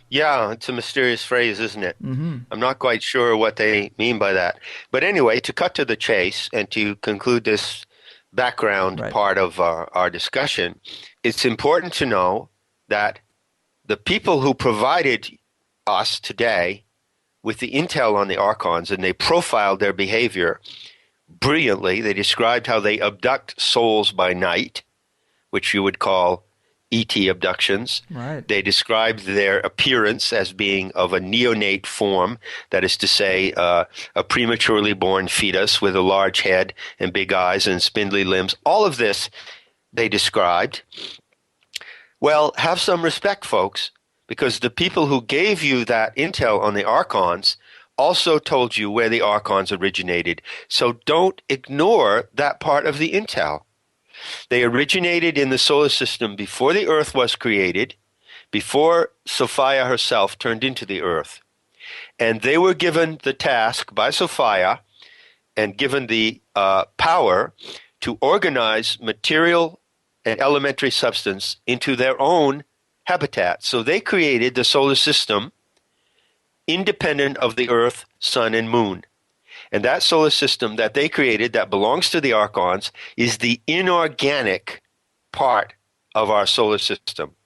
Yeah, it's a mysterious phrase, isn't it? Mm-hmm. I'm not quite sure what they mean by that. But anyway, to cut to the chase and to conclude this background part of our discussion, it's important to know that the people who provided us today with the intel on the archons, and they profiled their behavior brilliantly. They described how they abduct souls by night, which you would call ET abductions. Right. They described their appearance as being of a neonate form, that is to say, a prematurely born fetus with a large head and big eyes and spindly limbs. All of this they described. Well, have some respect, folks, because the people who gave you that intel on the archons also told you where the archons originated. So don't ignore that part of the intel. They originated in the solar system before the Earth was created, before Sophia herself turned into the Earth. And they were given the task by Sophia and given the power to organize material and elementary substance into their own habitat. So they created the solar system independent of the Earth, Sun, and Moon. And that solar system that they created that belongs to the archons is the inorganic part of our solar system.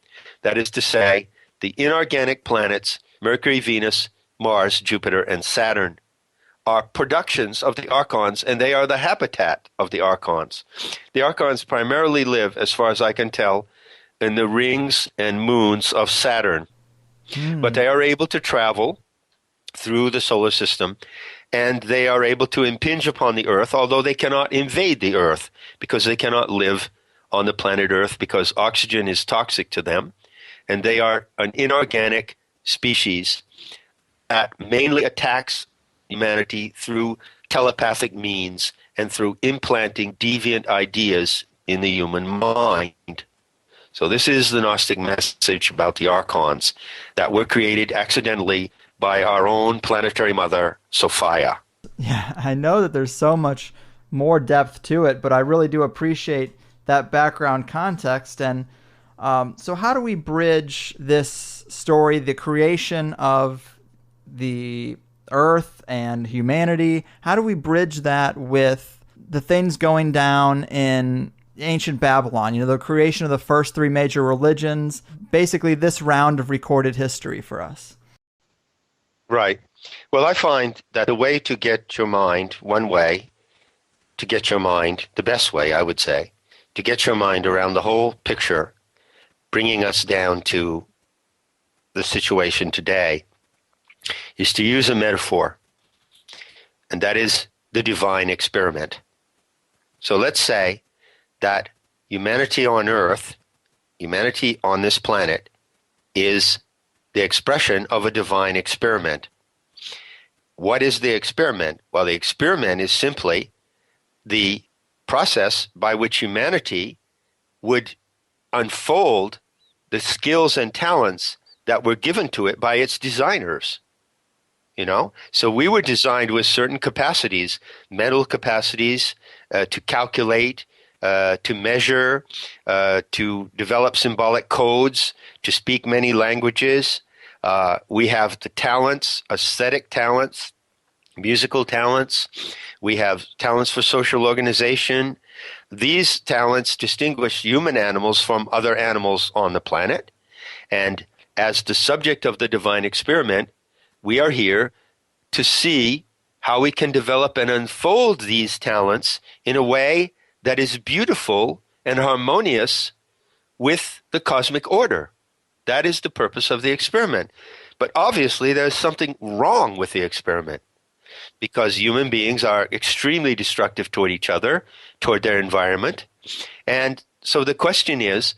That is to say, the inorganic planets, Mercury, Venus, Mars, Jupiter, and Saturn, are productions of the archons, and they are the habitat of the archons. The archons primarily live, as far as I can tell, in the rings and moons of Saturn. But they are able to travel through the solar system, and they are able to impinge upon the Earth, although they cannot invade the Earth because they cannot live on the planet Earth because oxygen is toxic to them, and they are an inorganic species that mainly attacks humanity through telepathic means and through implanting deviant ideas in the human mind. So this is the Gnostic message about the archons that were created accidentally by our own planetary mother, Sophia. Yeah, I know that there's so much more depth to it, but I really do appreciate that background context. And so how do we bridge this story, the creation of the Earth and humanity? How do we bridge that with the things going down in ancient Babylon? You know, the creation of the first three major religions, basically this round of recorded history for us. Right. Well, I find that the way to get your mind, one way to get your mind, the best way, I would say, to get your mind around the whole picture, bringing us down to the situation today, is to use a metaphor, and that is the divine experiment. So let's say that humanity on Earth, humanity on this planet, is the expression of a divine experiment. What is the experiment? Well, the experiment is simply the process by which humanity would unfold the skills and talents that were given to it by its designers. You know, so we were designed with certain capacities, mental capacities, to calculate, to measure, to develop symbolic codes, to speak many languages. We have the talents, aesthetic talents, musical talents. We have talents for social organization. These talents distinguish human animals from other animals on the planet. And as the subject of the divine experiment, we are here to see how we can develop and unfold these talents in a way that is beautiful and harmonious with the cosmic order. That is the purpose of the experiment. But obviously, there's something wrong with the experiment because human beings are extremely destructive toward each other, toward their environment. And so the question is,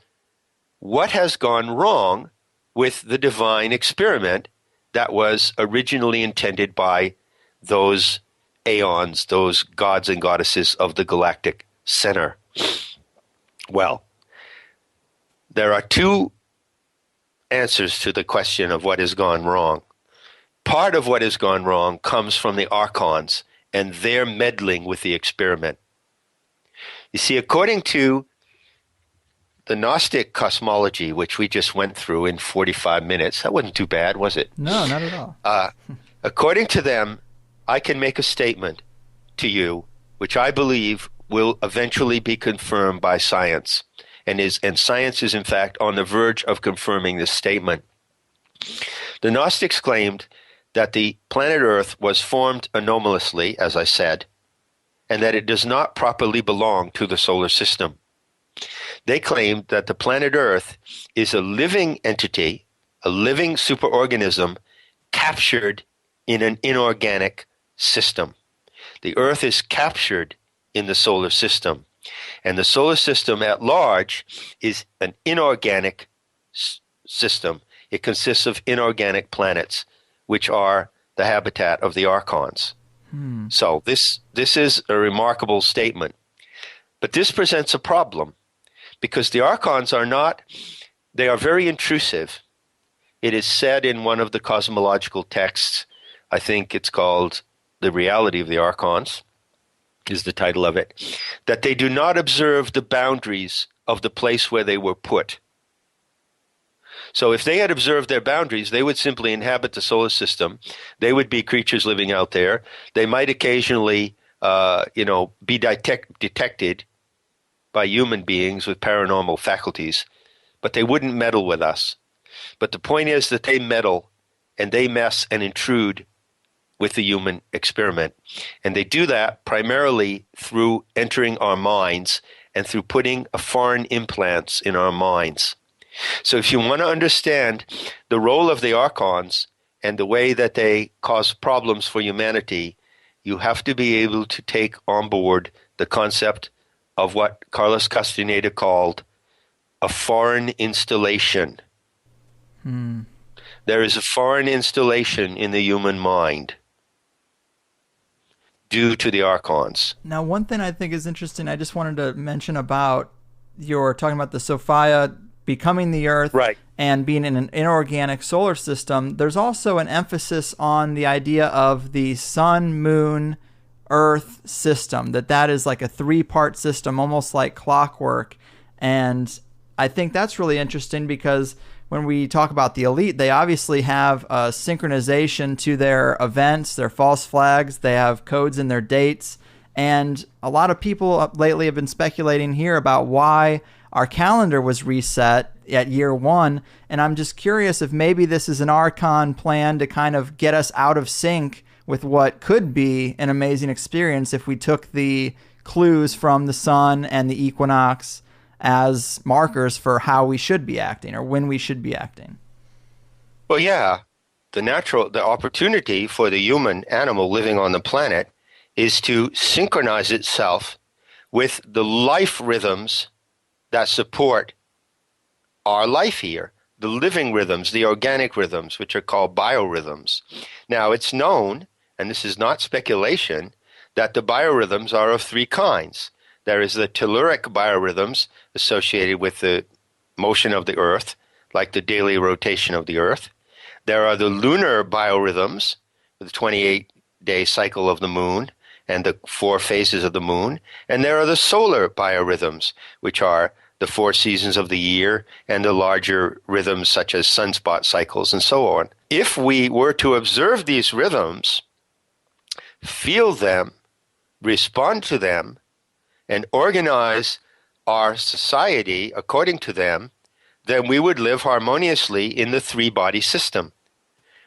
what has gone wrong with the divine experiment that was originally intended by those Aeons, those gods and goddesses of the galactic center? Well, there are two answers to the question of what has gone wrong. Part of what has gone wrong comes from the archons and their meddling with the experiment. You see, according to the Gnostic cosmology, which we just went through in 45 minutes, that wasn't too bad, was it? No, not at all. According to them, I can make a statement to you, which I believe will eventually be confirmed by science, and science is in fact on the verge of confirming this statement. The Gnostics claimed that the planet Earth was formed anomalously, as I said, and that it does not properly belong to the solar system. They claimed that the planet Earth is a living entity, a living superorganism captured in an inorganic system. The Earth is captured in the solar system, and the solar system at large is an inorganic system. It consists of inorganic planets, which are the habitat of the archons. So this is a remarkable statement. But this presents a problem because the archons they are very intrusive. It is said in one of the cosmological texts, I think it's called The Reality of the Archons, is the title of it, that they do not observe the boundaries of the place where they were put. So if they had observed their boundaries, they would simply inhabit the solar system. They would be creatures living out there. They might occasionally, be detected by human beings with paranormal faculties, but they wouldn't meddle with us. But the point is that they meddle and they mess and intrude with the human experiment. And they do that primarily through entering our minds and through putting foreign implants in our minds. So if you want to understand the role of the archons and the way that they cause problems for humanity, you have to be able to take on board the concept of what Carlos Castaneda called a foreign installation. There is a foreign installation in the human mind due to the archons. Now, one thing I think is interesting, I just wanted to mention about you're talking about the Sophia becoming the Earth, right, and being in an inorganic solar system. There's also an emphasis on the idea of the Sun, Moon, Earth system, that is like a 3-part system, almost like clockwork. And I think that's really interesting because when we talk about the elite, they obviously have a synchronization to their events, their false flags. They have codes in their dates. And a lot of people lately have been speculating here about why our calendar was reset at year 1. And I'm just curious if maybe this is an Archon plan to kind of get us out of sync with what could be an amazing experience if we took the clues from the sun and the equinox as markers for how we should be acting or when we should be acting. Well, yeah, the opportunity for the human animal living on the planet is to synchronize itself with the life rhythms that support our life here, the living rhythms, the organic rhythms, which are called biorhythms. Now, it's known, and this is not speculation, that the biorhythms are of 3 kinds. There is the telluric biorhythms associated with the motion of the Earth, like the daily rotation of the Earth. There are the lunar biorhythms, the 28-day cycle of the moon and the 4 phases of the moon. And there are the solar biorhythms, which are the 4 seasons of the year and the larger rhythms such as sunspot cycles and so on. If we were to observe these rhythms, feel them, respond to them, and organize our society according to them, then we would live harmoniously in the 3-body system.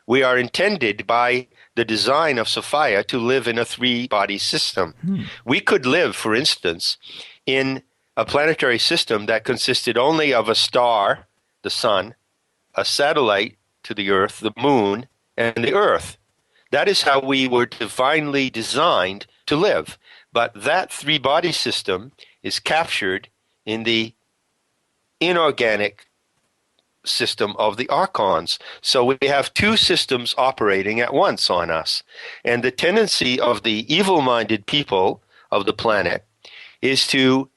We are intended by the design of Sophia to live in a 3-body system. We could live, for instance, in a planetary system that consisted only of a star, the sun, a satellite to the Earth, the moon, and the Earth. That is how we were divinely designed to live. But that 3-body system is captured in the inorganic system of the archons. So we have 2 systems operating at once on us. And the tendency of the evil-minded people of the planet is to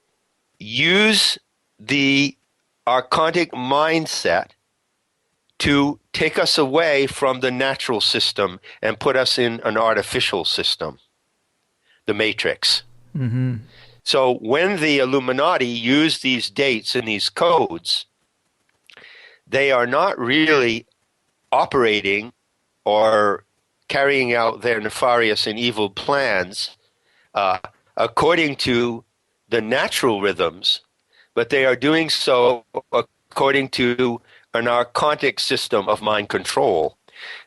use the archontic mindset to take us away from the natural system and put us in an artificial system, the matrix. So when the Illuminati use these dates and these codes, they are not really operating or carrying out their nefarious and evil plans according to the natural rhythms, but they are doing so according to an archontic system of mind control.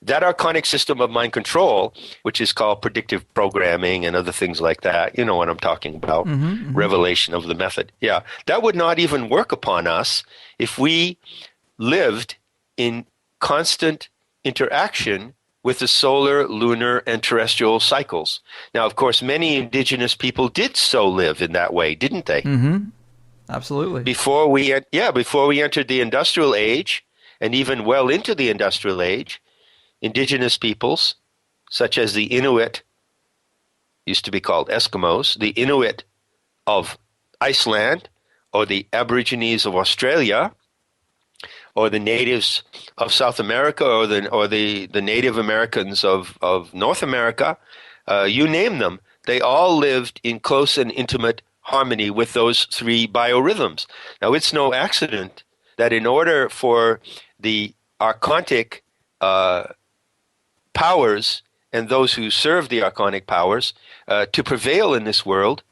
That archonic system of mind control, which is called predictive programming and other things like that, you know what I'm talking about, revelation of the method. Yeah, that would not even work upon us if we lived in constant interaction with the solar, lunar, and terrestrial cycles. Now, of course, many indigenous people did so live in that way, didn't they? Absolutely. Before we entered the industrial age, and even well into the industrial age, indigenous peoples such as the Inuit, used to be called Eskimos, the Inuit of Iceland, or the Aborigines of Australia, or the natives of South America, or the Native Americans of North America, you name them, they all lived in close and intimate harmony with those three biorhythms. Now, it's no accident that in order for the archontic powers and those who serve the archonic powers to prevail in this world,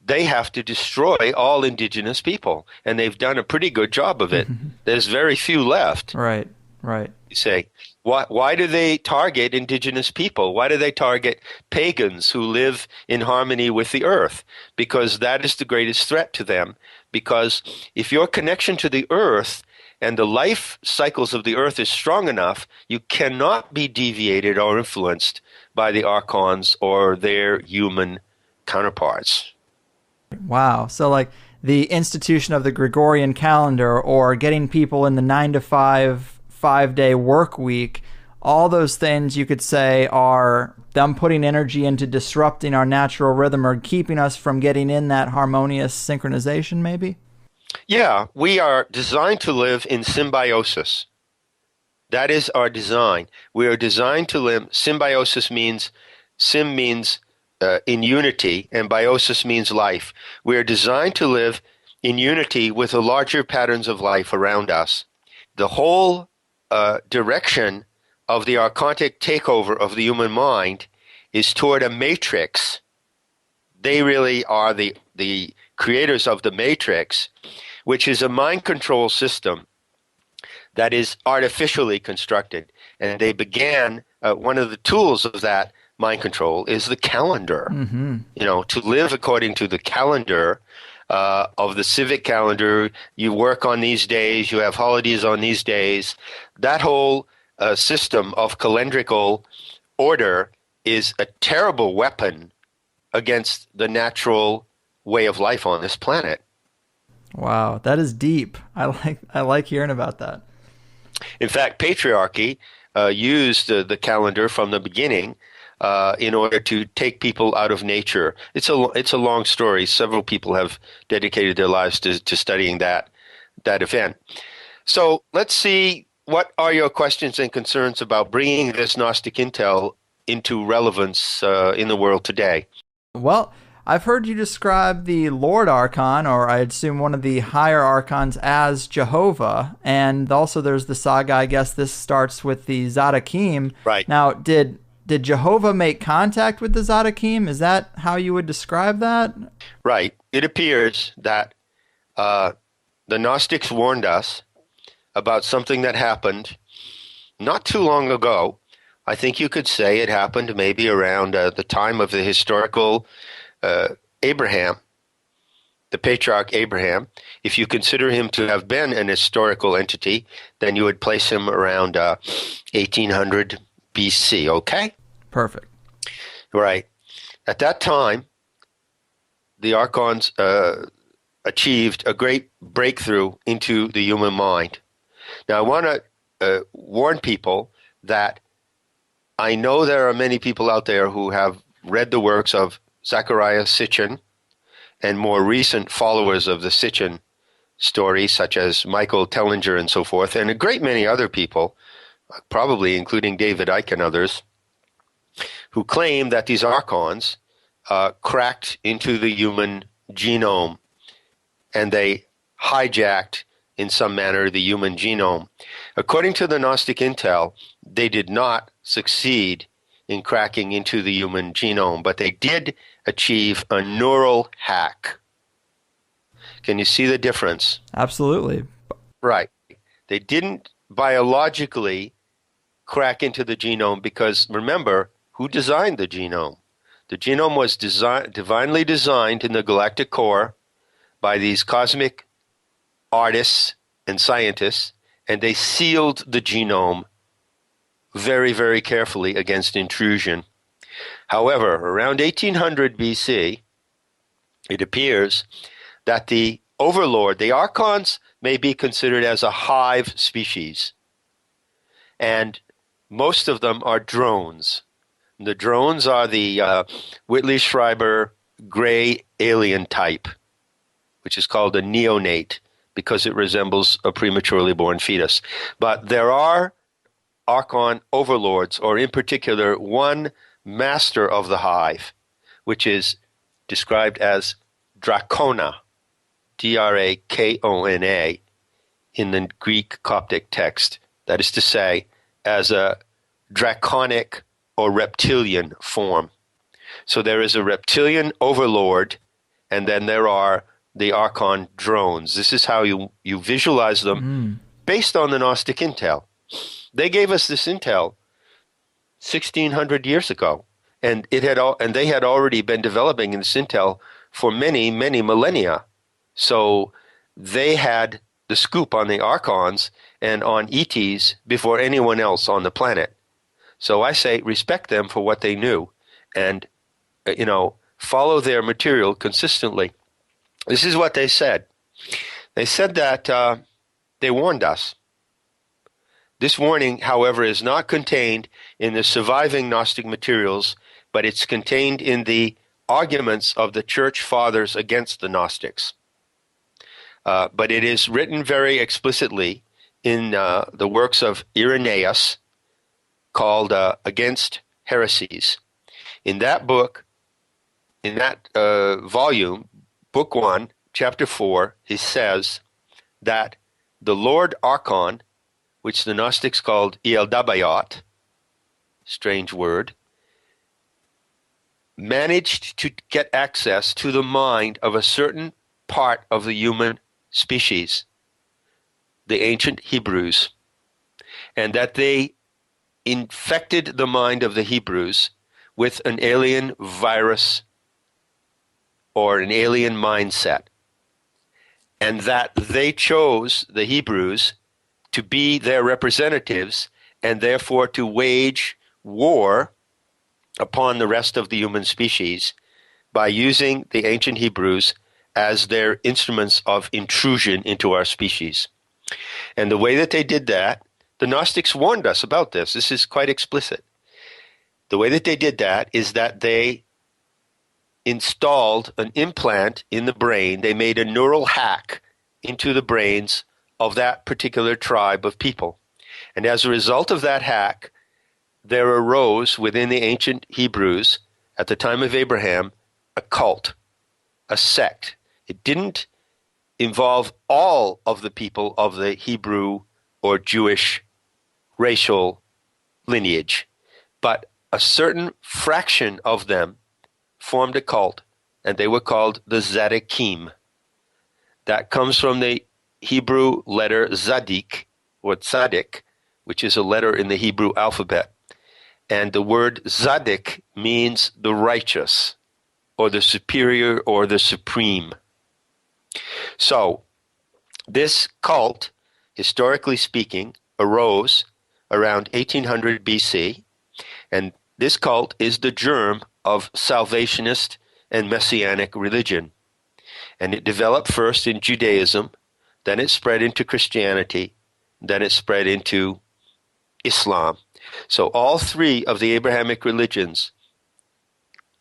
they have to destroy all indigenous people. And they've done a pretty good job of it. There's very few left. Right, right. You say, why do they target indigenous people? Why do they target pagans who live in harmony with the earth? Because that is the greatest threat to them. Because if your connection to the earth and the life cycles of the earth is strong enough, you cannot be deviated or influenced by the archons or their human counterparts. Wow. So like the institution of the Gregorian calendar, or getting people in the 9-to-5 5-day work week, all those things you could say are them putting energy into disrupting our natural rhythm or keeping us from getting in that harmonious synchronization, maybe? Yeah, we are designed to live in symbiosis. That is our design. We are designed to live. Symbiosis means, sym means in unity, and biosis means life. We are designed to live in unity with the larger patterns of life around us. The whole direction of the archontic takeover of the human mind is toward a matrix. They really are the creators of the matrix, which is a mind control system that is artificially constructed. And they began, one of the tools of that mind control is the calendar. You know, to live according to the calendar of the civic calendar. You work on these days, you have holidays on these days. That whole system of calendrical order is a terrible weapon against the natural way of life on this planet. Wow, that is deep. I like hearing about that. In fact, patriarchy used the calendar from the beginning in order to take people out of nature. It's a long story. Several people have dedicated their lives to studying that event. So let's see, what are your questions and concerns about bringing this Gnostic intel into relevance in the world today? Well, I've heard you describe the Lord Archon, or I assume one of the higher Archons, as Jehovah. And also there's the saga, I guess this starts with the Zadokim. Right. Now, did Jehovah make contact with the Zadokim? Is that how you would describe that? Right. It appears that the Gnostics warned us about something that happened not too long ago. I think you could say it happened maybe around the time of the historical Abraham, the patriarch Abraham. If you consider him to have been an historical entity, then you would place him around 1800 BC, okay? Perfect. Right. At that time, the archons achieved a great breakthrough into the human mind. Now, I want to warn people that I know there are many people out there who have read the works of Zecharia Sitchin and more recent followers of the Sitchin story, such as Michael Tellinger and so forth, and a great many other people, probably including David Icke and others, who claim that these archons cracked into the human genome and they hijacked in some manner the human genome. According to the Gnostic intel, they did not succeed in cracking into the human genome, but they did achieve a neural hack. Can you see the difference? Absolutely. Right. They didn't biologically crack into the genome because, remember, who designed the genome? The genome was divinely designed in the galactic core by these cosmic artists and scientists, and they sealed the genome very, very carefully against intrusion. However, around 1800 BC, it appears that the overlord, the archons, may be considered as a hive species, and most of them are drones. The drones are the Whitley Schreiber gray alien type, which is called a neonate because it resembles a prematurely born fetus. But there are Archon overlords, or in particular, one master of the hive, which is described as Dracona, Drakona, in the Greek Coptic text. That is to say, as a draconic or reptilian form. So there is a reptilian overlord, and then there are the Archon drones. This is how you visualize them based on the Gnostic intel. They gave us this intel 1,600 years ago, and they had already been developing this intel for many, many millennia. So they had the scoop on the Archons and on ETs before anyone else on the planet. So I say respect them for what they knew, and follow their material consistently. This is what they said. They said that they warned us. This warning, however, is not contained in the surviving Gnostic materials, but it's contained in the arguments of the Church Fathers against the Gnostics. But it is written very explicitly in the works of Irenaeus, called Against Heresies. In that book, in that volume, Book 1, Chapter 4, he says that the Lord Archon, which the Gnostics called Eldabayot, strange word, managed to get access to the mind of a certain part of the human species, the ancient Hebrews, and that they infected the mind of the Hebrews with an alien virus or an alien mindset, and that they chose, the Hebrews, to be their representatives and therefore to wage war upon the rest of the human species by using the ancient Hebrews as their instruments of intrusion into our species. And the way that they did that, the Gnostics warned us about this. This is quite explicit. The way that they did that is that they installed an implant in the brain. They made a neural hack into the brains of that particular tribe of people. And as a result of that hack, there arose within the ancient Hebrews, at the time of Abraham, a cult, a sect. It didn't involve all of the people of the Hebrew or Jewish racial lineage, but a certain fraction of them formed a cult, and they were called the Zadokim. That comes from the Hebrew letter Zadik, or Tzadik, which is a letter in the Hebrew alphabet. And the word Zadik means the righteous, or the superior, or the supreme. So, this cult, historically speaking, arose around 1800 BC, and this cult is the germ of salvationist and messianic religion. And it developed first in Judaism, then it spread into Christianity, then it spread into Islam. So all three of the Abrahamic religions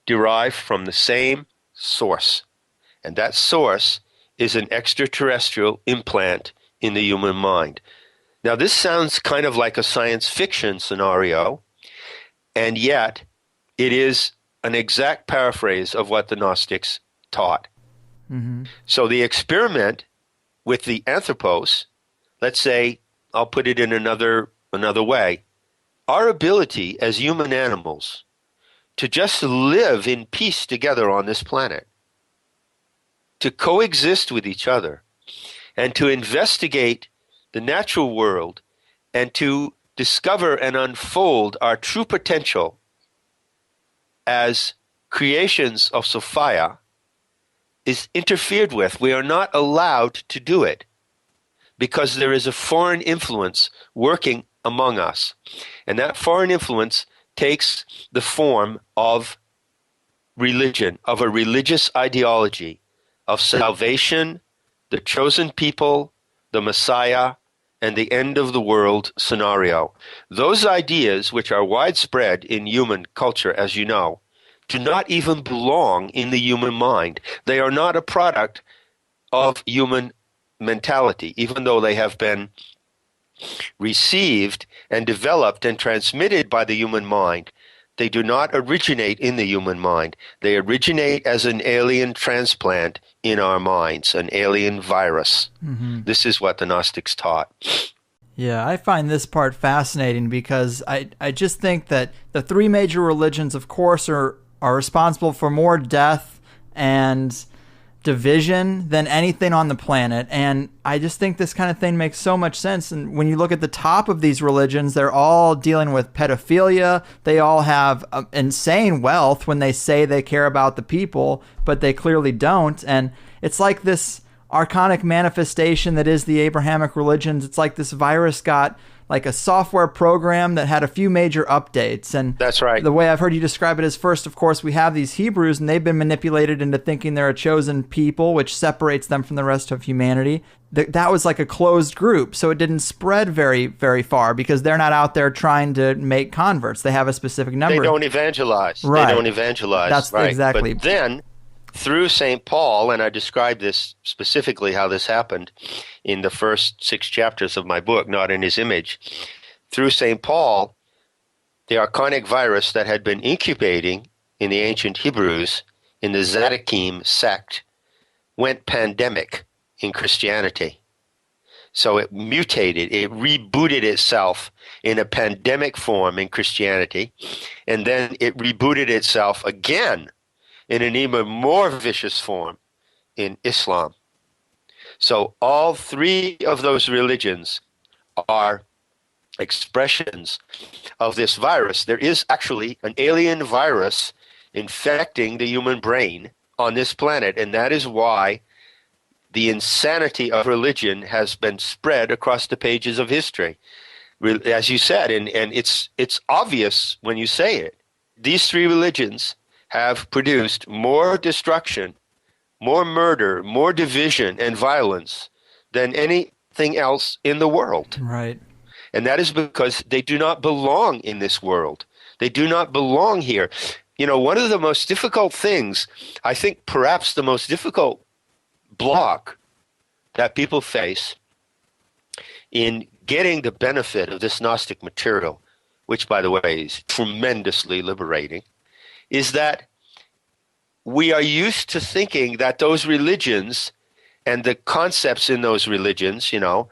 derive from the same source, and that source is an extraterrestrial implant in the human mind. Now, this sounds kind of like a science fiction scenario, and yet it is an exact paraphrase of what the Gnostics taught. Mm-hmm. So the experiment with the anthropos, let's say, I'll put it in another way, our ability as human animals to just live in peace together on this planet, to coexist with each other, and to investigate the natural world, and to discover and unfold our true potential as creations of Sophia, is interfered with. We are not allowed to do it because there is a foreign influence working among us. And that foreign influence takes the form of religion, of a religious ideology, of salvation, the chosen people, the Messiah, and the end of the world scenario. Those ideas, which are widespread in human culture, as you know, do not even belong in the human mind. They are not a product of human mentality, even though they have been received and developed and transmitted by the human mind. They do not originate in the human mind. They originate as an alien transplant in our minds, an alien virus. Mm-hmm. This is what the Gnostics taught. Yeah, I find this part fascinating because I just think that the three major religions, of course, are responsible for more death and division than anything on the planet. And I just think this kind of thing makes so much sense. And when you look at the top of these religions, they're all dealing with pedophilia. They all have insane wealth when they say they care about the people, but they clearly don't. And it's like this archonic manifestation that is the Abrahamic religions. It's like this virus got like a software program that had a few major updates. And that's right. The way I've heard you describe it is, first, of course, we have these Hebrews, and they've been manipulated into thinking they're a chosen people, which separates them from the rest of humanity. That was like a closed group, so it didn't spread very, very far because they're not out there trying to make converts. They have a specific number. They don't evangelize. Right. They don't evangelize. That's right. Exactly. But then, through St. Paul, and I describe this specifically how this happened in the first 6 chapters of my book, Not in His Image. Through St. Paul, the archonic virus that had been incubating in the ancient Hebrews in the Zadokim sect went pandemic in Christianity. So it mutated, it rebooted itself in a pandemic form in Christianity, and then it rebooted itself again in an even more vicious form in Islam. So all three of those religions are expressions of this virus. There is actually an alien virus infecting the human brain on this planet, and that is why the insanity of religion has been spread across the pages of history. As you said, and it's obvious when you say it, these three religions have produced more destruction, more murder, more division and violence than anything else in the world. Right. And that is because they do not belong in this world. They do not belong here. You know, one of the most difficult things, I think perhaps the most difficult block that people face in getting the benefit of this Gnostic material, which, by the way, is tremendously liberating, is that we are used to thinking that those religions and the concepts in those religions, you know,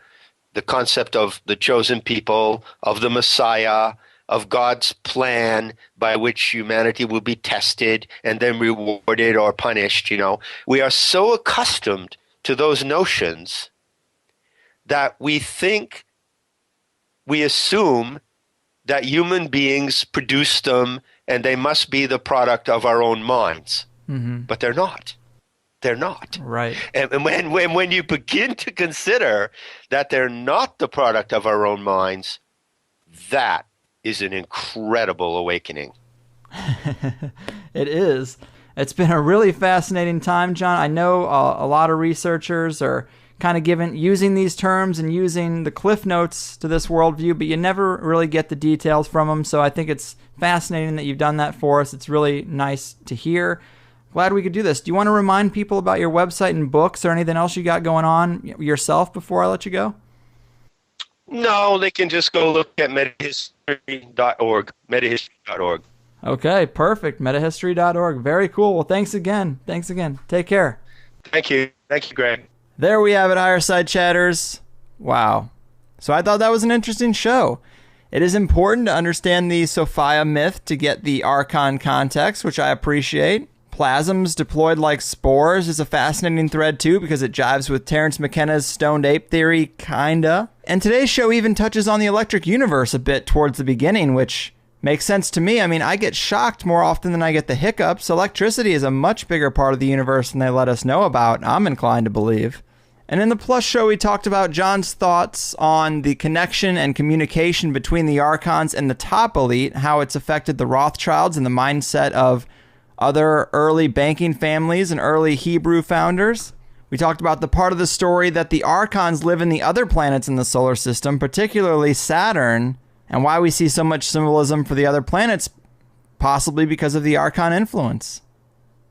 the concept of the chosen people, of the Messiah, of God's plan by which humanity will be tested and then rewarded or punished, you know. We are so accustomed to those notions that we assume that human beings produce them and they must be the product of our own minds. Mm-hmm. But they're not. They're not. Right. And when you begin to consider that they're not the product of our own minds, that is an incredible awakening. It is. It's been a really fascinating time, John. I know a lot of researchers are kind of using these terms and using the cliff notes to this worldview, but you never really get the details from them. So I think it's fascinating that you've done that for us. It's really nice to hear. Glad we could do this. Do you want to remind people about your website and books or anything else you got going on yourself before I let you go? No, they can just go look at metahistory.org, metahistory.org. Okay, perfect. Metahistory.org. Very cool. Well, thanks again. Take care. Thank you, Greg. There we have it, Higherside Chatters. Wow. So I thought that was an interesting show. It is important to understand the Sophia myth to get the Archon context, which I appreciate. Plasms deployed like spores is a fascinating thread too, because it jives with Terence McKenna's stoned ape theory, kinda. And today's show even touches on the electric universe a bit towards the beginning, which makes sense to me. I mean, I get shocked more often than I get the hiccups. Electricity is a much bigger part of the universe than they let us know about, I'm inclined to believe. And in the Plus show, we talked about John's thoughts on the connection and communication between the Archons and the top elite, how it's affected the Rothschilds and the mindset of other early banking families and early Hebrew founders. We talked about the part of the story that the archons live in the other planets in the solar system, particularly Saturn, and why we see so much symbolism for the other planets, possibly because of the archon influence.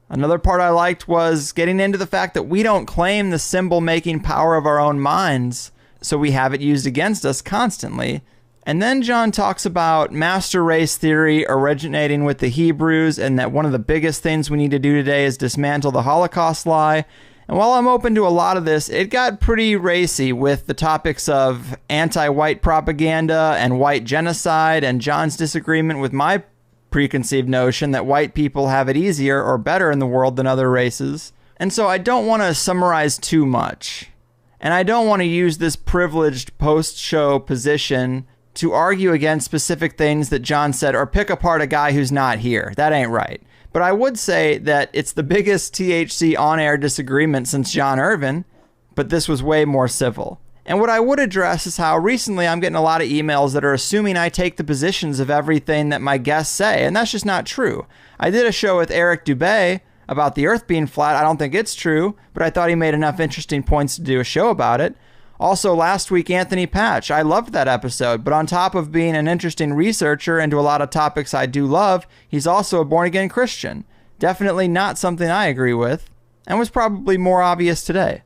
Another part I liked was getting into the fact that we don't claim the symbol-making power of our own minds, so we have it used against us constantly. And then John talks about master race theory originating with the Hebrews, and that one of the biggest things we need to do today is dismantle the Holocaust lie. And while I'm open to a lot of this, it got pretty racy with the topics of anti-white propaganda and white genocide, and John's disagreement with my preconceived notion that white people have it easier or better in the world than other races. And so I don't want to summarize too much. And I don't want to use this privileged post-show position to argue against specific things that John said or pick apart a guy who's not here. That ain't right. But I would say that it's the biggest THC on-air disagreement since John Irvin, but this was way more civil. And what I would address is how recently I'm getting a lot of emails that are assuming I take the positions of everything that my guests say, and that's just not true. I did a show with Eric Dubé about the Earth being flat. I don't think it's true, but I thought he made enough interesting points to do a show about it. Also, last week, Anthony Patch. I loved that episode, but on top of being an interesting researcher into a lot of topics I do love, he's also a born-again Christian. Definitely not something I agree with, and was probably more obvious today.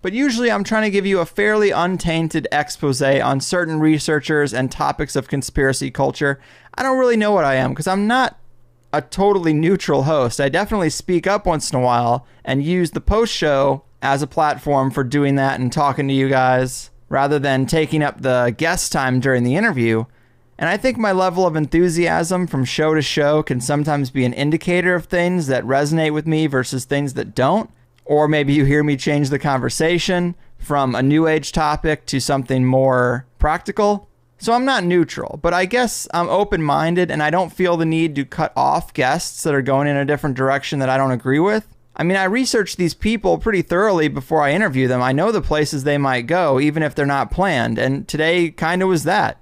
But usually I'm trying to give you a fairly untainted expose on certain researchers and topics of conspiracy culture. I don't really know what I am because I'm not a totally neutral host. I definitely speak up once in a while and use the post-show as a platform for doing that and talking to you guys rather than taking up the guest time during the interview. And I think my level of enthusiasm from show to show can sometimes be an indicator of things that resonate with me versus things that don't. Or maybe you hear me change the conversation from a new age topic to something more practical. So I'm not neutral, but I guess I'm open-minded and I don't feel the need to cut off guests that are going in a different direction that I don't agree with. I mean, I research these people pretty thoroughly before I interview them. I know the places they might go, even if they're not planned, and today kind of was that.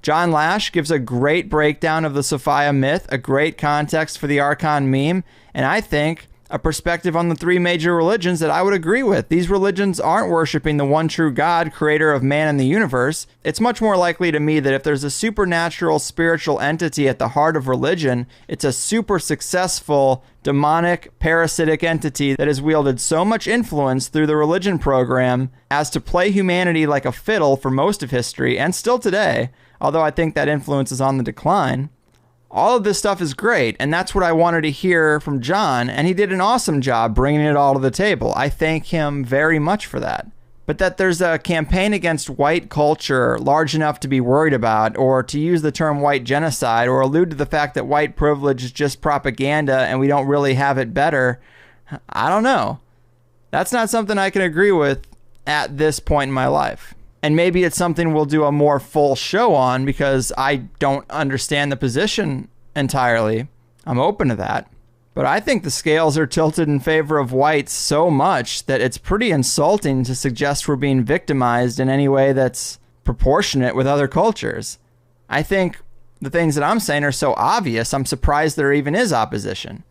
John Lash gives a great breakdown of the Sophia myth, a great context for the Archon meme, and I think a perspective on the three major religions that I would agree with. These religions aren't worshiping the one true God, creator of man and the universe. It's much more likely to me that if there's a supernatural spiritual entity at the heart of religion, it's a super successful, demonic, parasitic entity that has wielded so much influence through the religion program as to play humanity like a fiddle for most of history, and still today, although I think that influence is on the decline. All of this stuff is great, and that's what I wanted to hear from John, and he did an awesome job bringing it all to the table. I thank him very much for that. But that there's a campaign against white culture large enough to be worried about, or to use the term white genocide, or allude to the fact that white privilege is just propaganda and we don't really have it better, I don't know. That's not something I can agree with at this point in my life. And maybe it's something we'll do a more full show on because I don't understand the position entirely. I'm open to that. But I think the scales are tilted in favor of whites so much that it's pretty insulting to suggest we're being victimized in any way that's proportionate with other cultures. I think the things that I'm saying are so obvious, I'm surprised there even is opposition.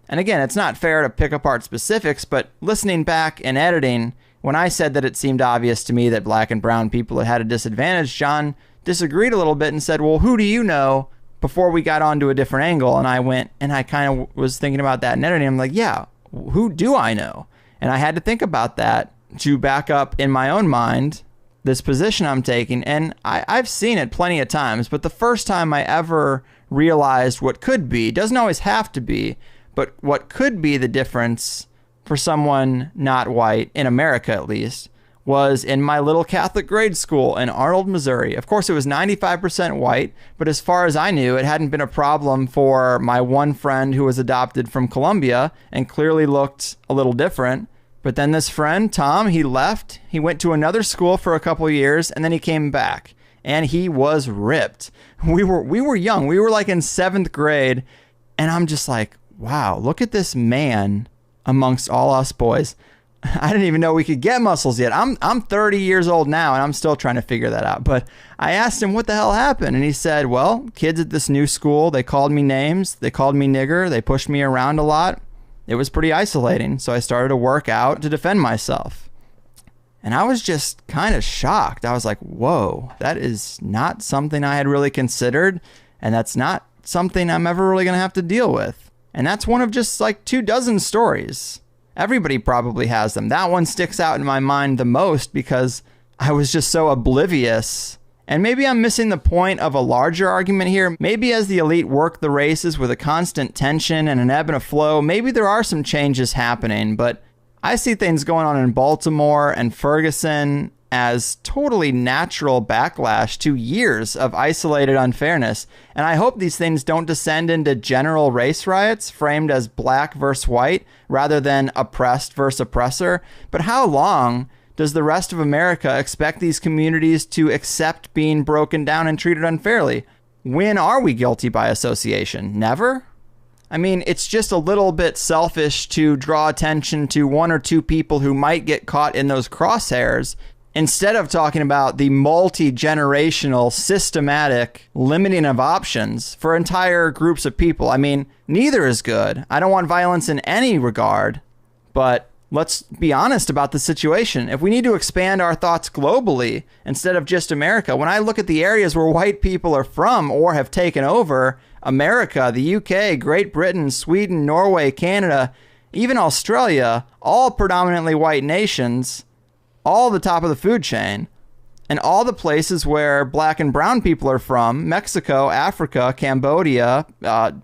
And again, it's not fair to pick apart specifics, but listening back and editing, when I said that it seemed obvious to me that black and brown people had a disadvantage, John disagreed a little bit and said, well, who do you know, before we got onto a different angle? And I went, and I kind of was thinking about that and editing. I'm like, yeah, who do I know? And I had to think about that to back up in my own mind this position I'm taking. And I've seen it plenty of times, but the first time I ever realized what could be, doesn't always have to be, but what could be the difference for someone not white, in America at least, was in my little Catholic grade school in Arnold, Missouri. Of course, it was 95% white, but as far as I knew, it hadn't been a problem for my one friend who was adopted from Colombia and clearly looked a little different. But then this friend, Tom, he left. He went to another school for a couple years, and then he came back, and he was ripped. We were young. We were like in 7th grade, and I'm just like, wow, look at this man amongst all us boys. I didn't even know we could get muscles yet. I'm 30 years old now, and I'm still trying to figure that out. But I asked him what the hell happened, and he said, well, kids at this new school, they called me names. They called me nigger. They pushed me around a lot. it was pretty isolating. So I started to work out to defend myself. And I was just kind of shocked. I was like, whoa, that is not something I had really considered. And that's not something I'm ever really going to have to deal with. And that's one of just like 24 stories. Everybody probably has them. That one sticks out in my mind the most because I was just so oblivious. And maybe I'm missing the point of a larger argument here. Maybe as the elite work the races with a constant tension and an ebb and a flow, maybe there are some changes happening. But I see things going on in Baltimore and Ferguson as totally natural backlash to years of isolated unfairness. And I hope these things don't descend into general race riots framed as black versus white rather than oppressed versus oppressor. But how long does the rest of America expect these communities to accept being broken down and treated unfairly? When are we guilty by association? Never? I mean, it's just a little bit selfish to draw attention to one or two people who might get caught in those crosshairs instead of talking about the multi-generational, systematic limiting of options for entire groups of people. I mean, neither is good. I don't want violence in any regard, but let's be honest about the situation. If we need to expand our thoughts globally instead of just America, when I look at the areas where white people are from or have taken over, America, the UK, Great Britain, Sweden, Norway, Canada, even Australia, all predominantly white nations, all the top of the food chain, and all the places where black and brown people are from, Mexico, Africa, Cambodia,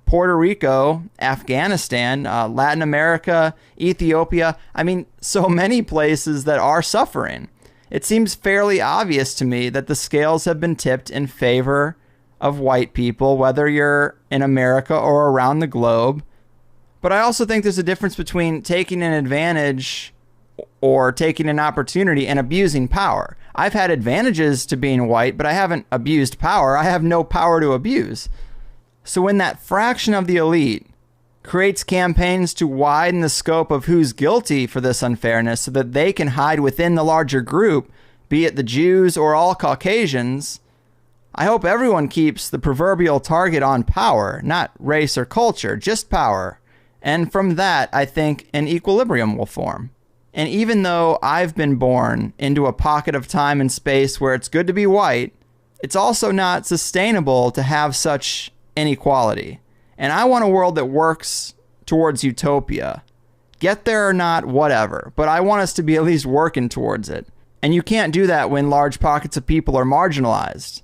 Puerto Rico, Afghanistan, Latin America, Ethiopia. I mean, so many places that are suffering. It seems fairly obvious to me that the scales have been tipped in favor of white people, whether you're in America or around the globe. But I also think there's a difference between taking an advantage or taking an opportunity and abusing power. I've had advantages to being white, but I haven't abused power. I have no power to abuse. So when that fraction of the elite creates campaigns to widen the scope of who's guilty for this unfairness so that they can hide within the larger group, be it the Jews or all Caucasians, I hope everyone keeps the proverbial target on power, not race or culture, just power. And from that, I think an equilibrium will form. And even though I've been born into a pocket of time and space where it's good to be white, it's also not sustainable to have such inequality. And I want a world that works towards utopia. Get there or not, whatever. But I want us to be at least working towards it. And you can't do that when large pockets of people are marginalized.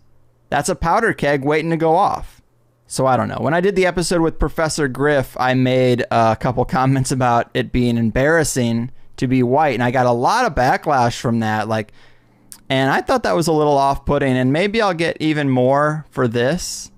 That's a powder keg waiting to go off. So I don't know. When I did the episode with Professor Griff, I made a couple comments about it being embarrassing to be white, and I got a lot of backlash from that. And I thought that was a little off-putting, and maybe I'll get even more for this.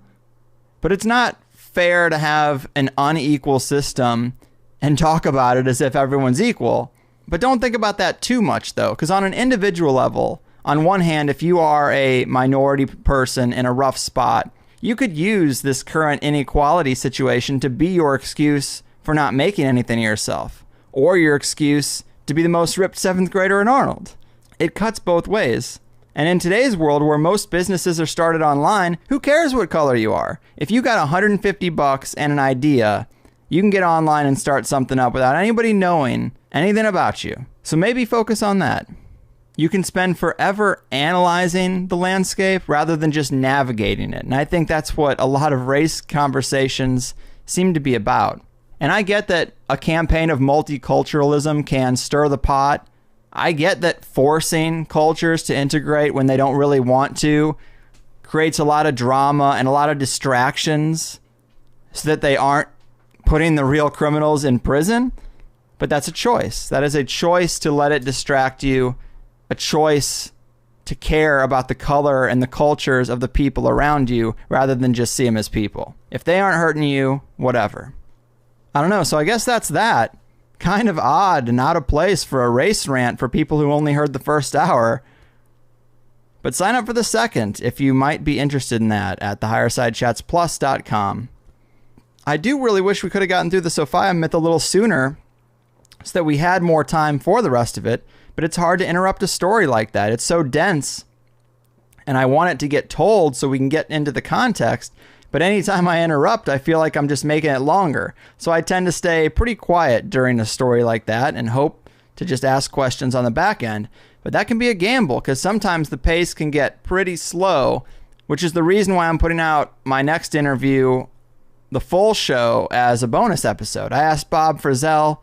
But it's not fair to have an unequal system and talk about it as if everyone's equal. But don't think about that too much, though, because on an individual level, on one hand, if you are a minority person in a rough spot, you could use this current inequality situation to be your excuse for not making anything of yourself, or your excuse to be the most ripped 7th grader in Arnold. It cuts both ways. And in today's world where most businesses are started online, who cares what color you are? If you got $150 and an idea, you can get online and start something up without anybody knowing anything about you. So maybe focus on that. You can spend forever analyzing the landscape rather than just navigating it. And I think that's what a lot of race conversations seem to be about. And I get that a campaign of multiculturalism can stir the pot. I get that forcing cultures to integrate when they don't really want to creates a lot of drama and a lot of distractions so that they aren't putting the real criminals in prison. But that's a choice. That is a choice to let it distract you, a choice to care about the color and the cultures of the people around you rather than just see them as people. If they aren't hurting you, whatever. I don't know. So I guess that's that. Kind of odd and out of place for a race rant for people who only heard the first hour. But sign up for the second if you might be interested in that at thehighersidechatsplus.com. I do really wish we could have gotten through the Sophia myth a little sooner so that we had more time for the rest of it. But it's hard to interrupt a story like that. It's so dense. And I want it to get told so we can get into the context. But anytime I interrupt, I feel like I'm just making it longer. So I tend to stay pretty quiet during a story like that and hope to just ask questions on the back end. But that can be a gamble because sometimes the pace can get pretty slow, which is the reason why I'm putting out my next interview, the full show, as a bonus episode. I asked Bob Frizzell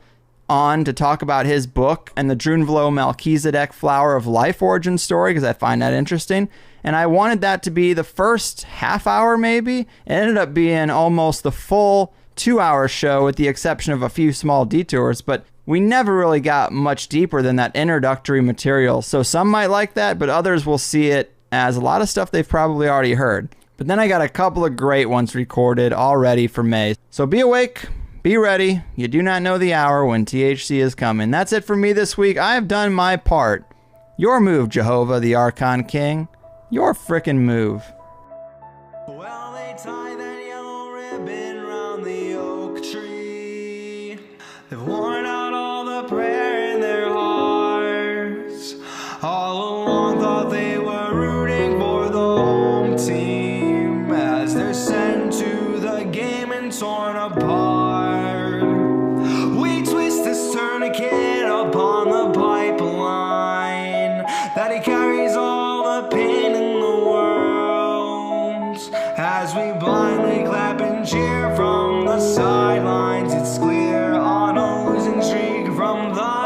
on to talk about his book and the Drunvalo Melchizedek Flower of Life origin story because I find that interesting. And I wanted that to be the first half hour maybe. It ended up being almost the full 2-hour show with the exception of a few small detours, but we never really got much deeper than that introductory material. So some might like that, but others will see it as a lot of stuff they've probably already heard. But then I got a couple of great ones recorded already for May. So be awake. Be ready. You do not know the hour when THC is coming. That's it for me this week. I have done my part. Your move, Jehovah, the Archon King. Your frickin' move. Well, they tie that yellow ribbon round the oak tree. They've worn out all the prayer in their hearts. All along thought they were rooting for the home team as they're sent to the game and torn apart. We twist this tourniquet upon the pipeline that he carries all the pain in the world as we blindly clap and cheer from the sidelines. It's clear on a losing streak from the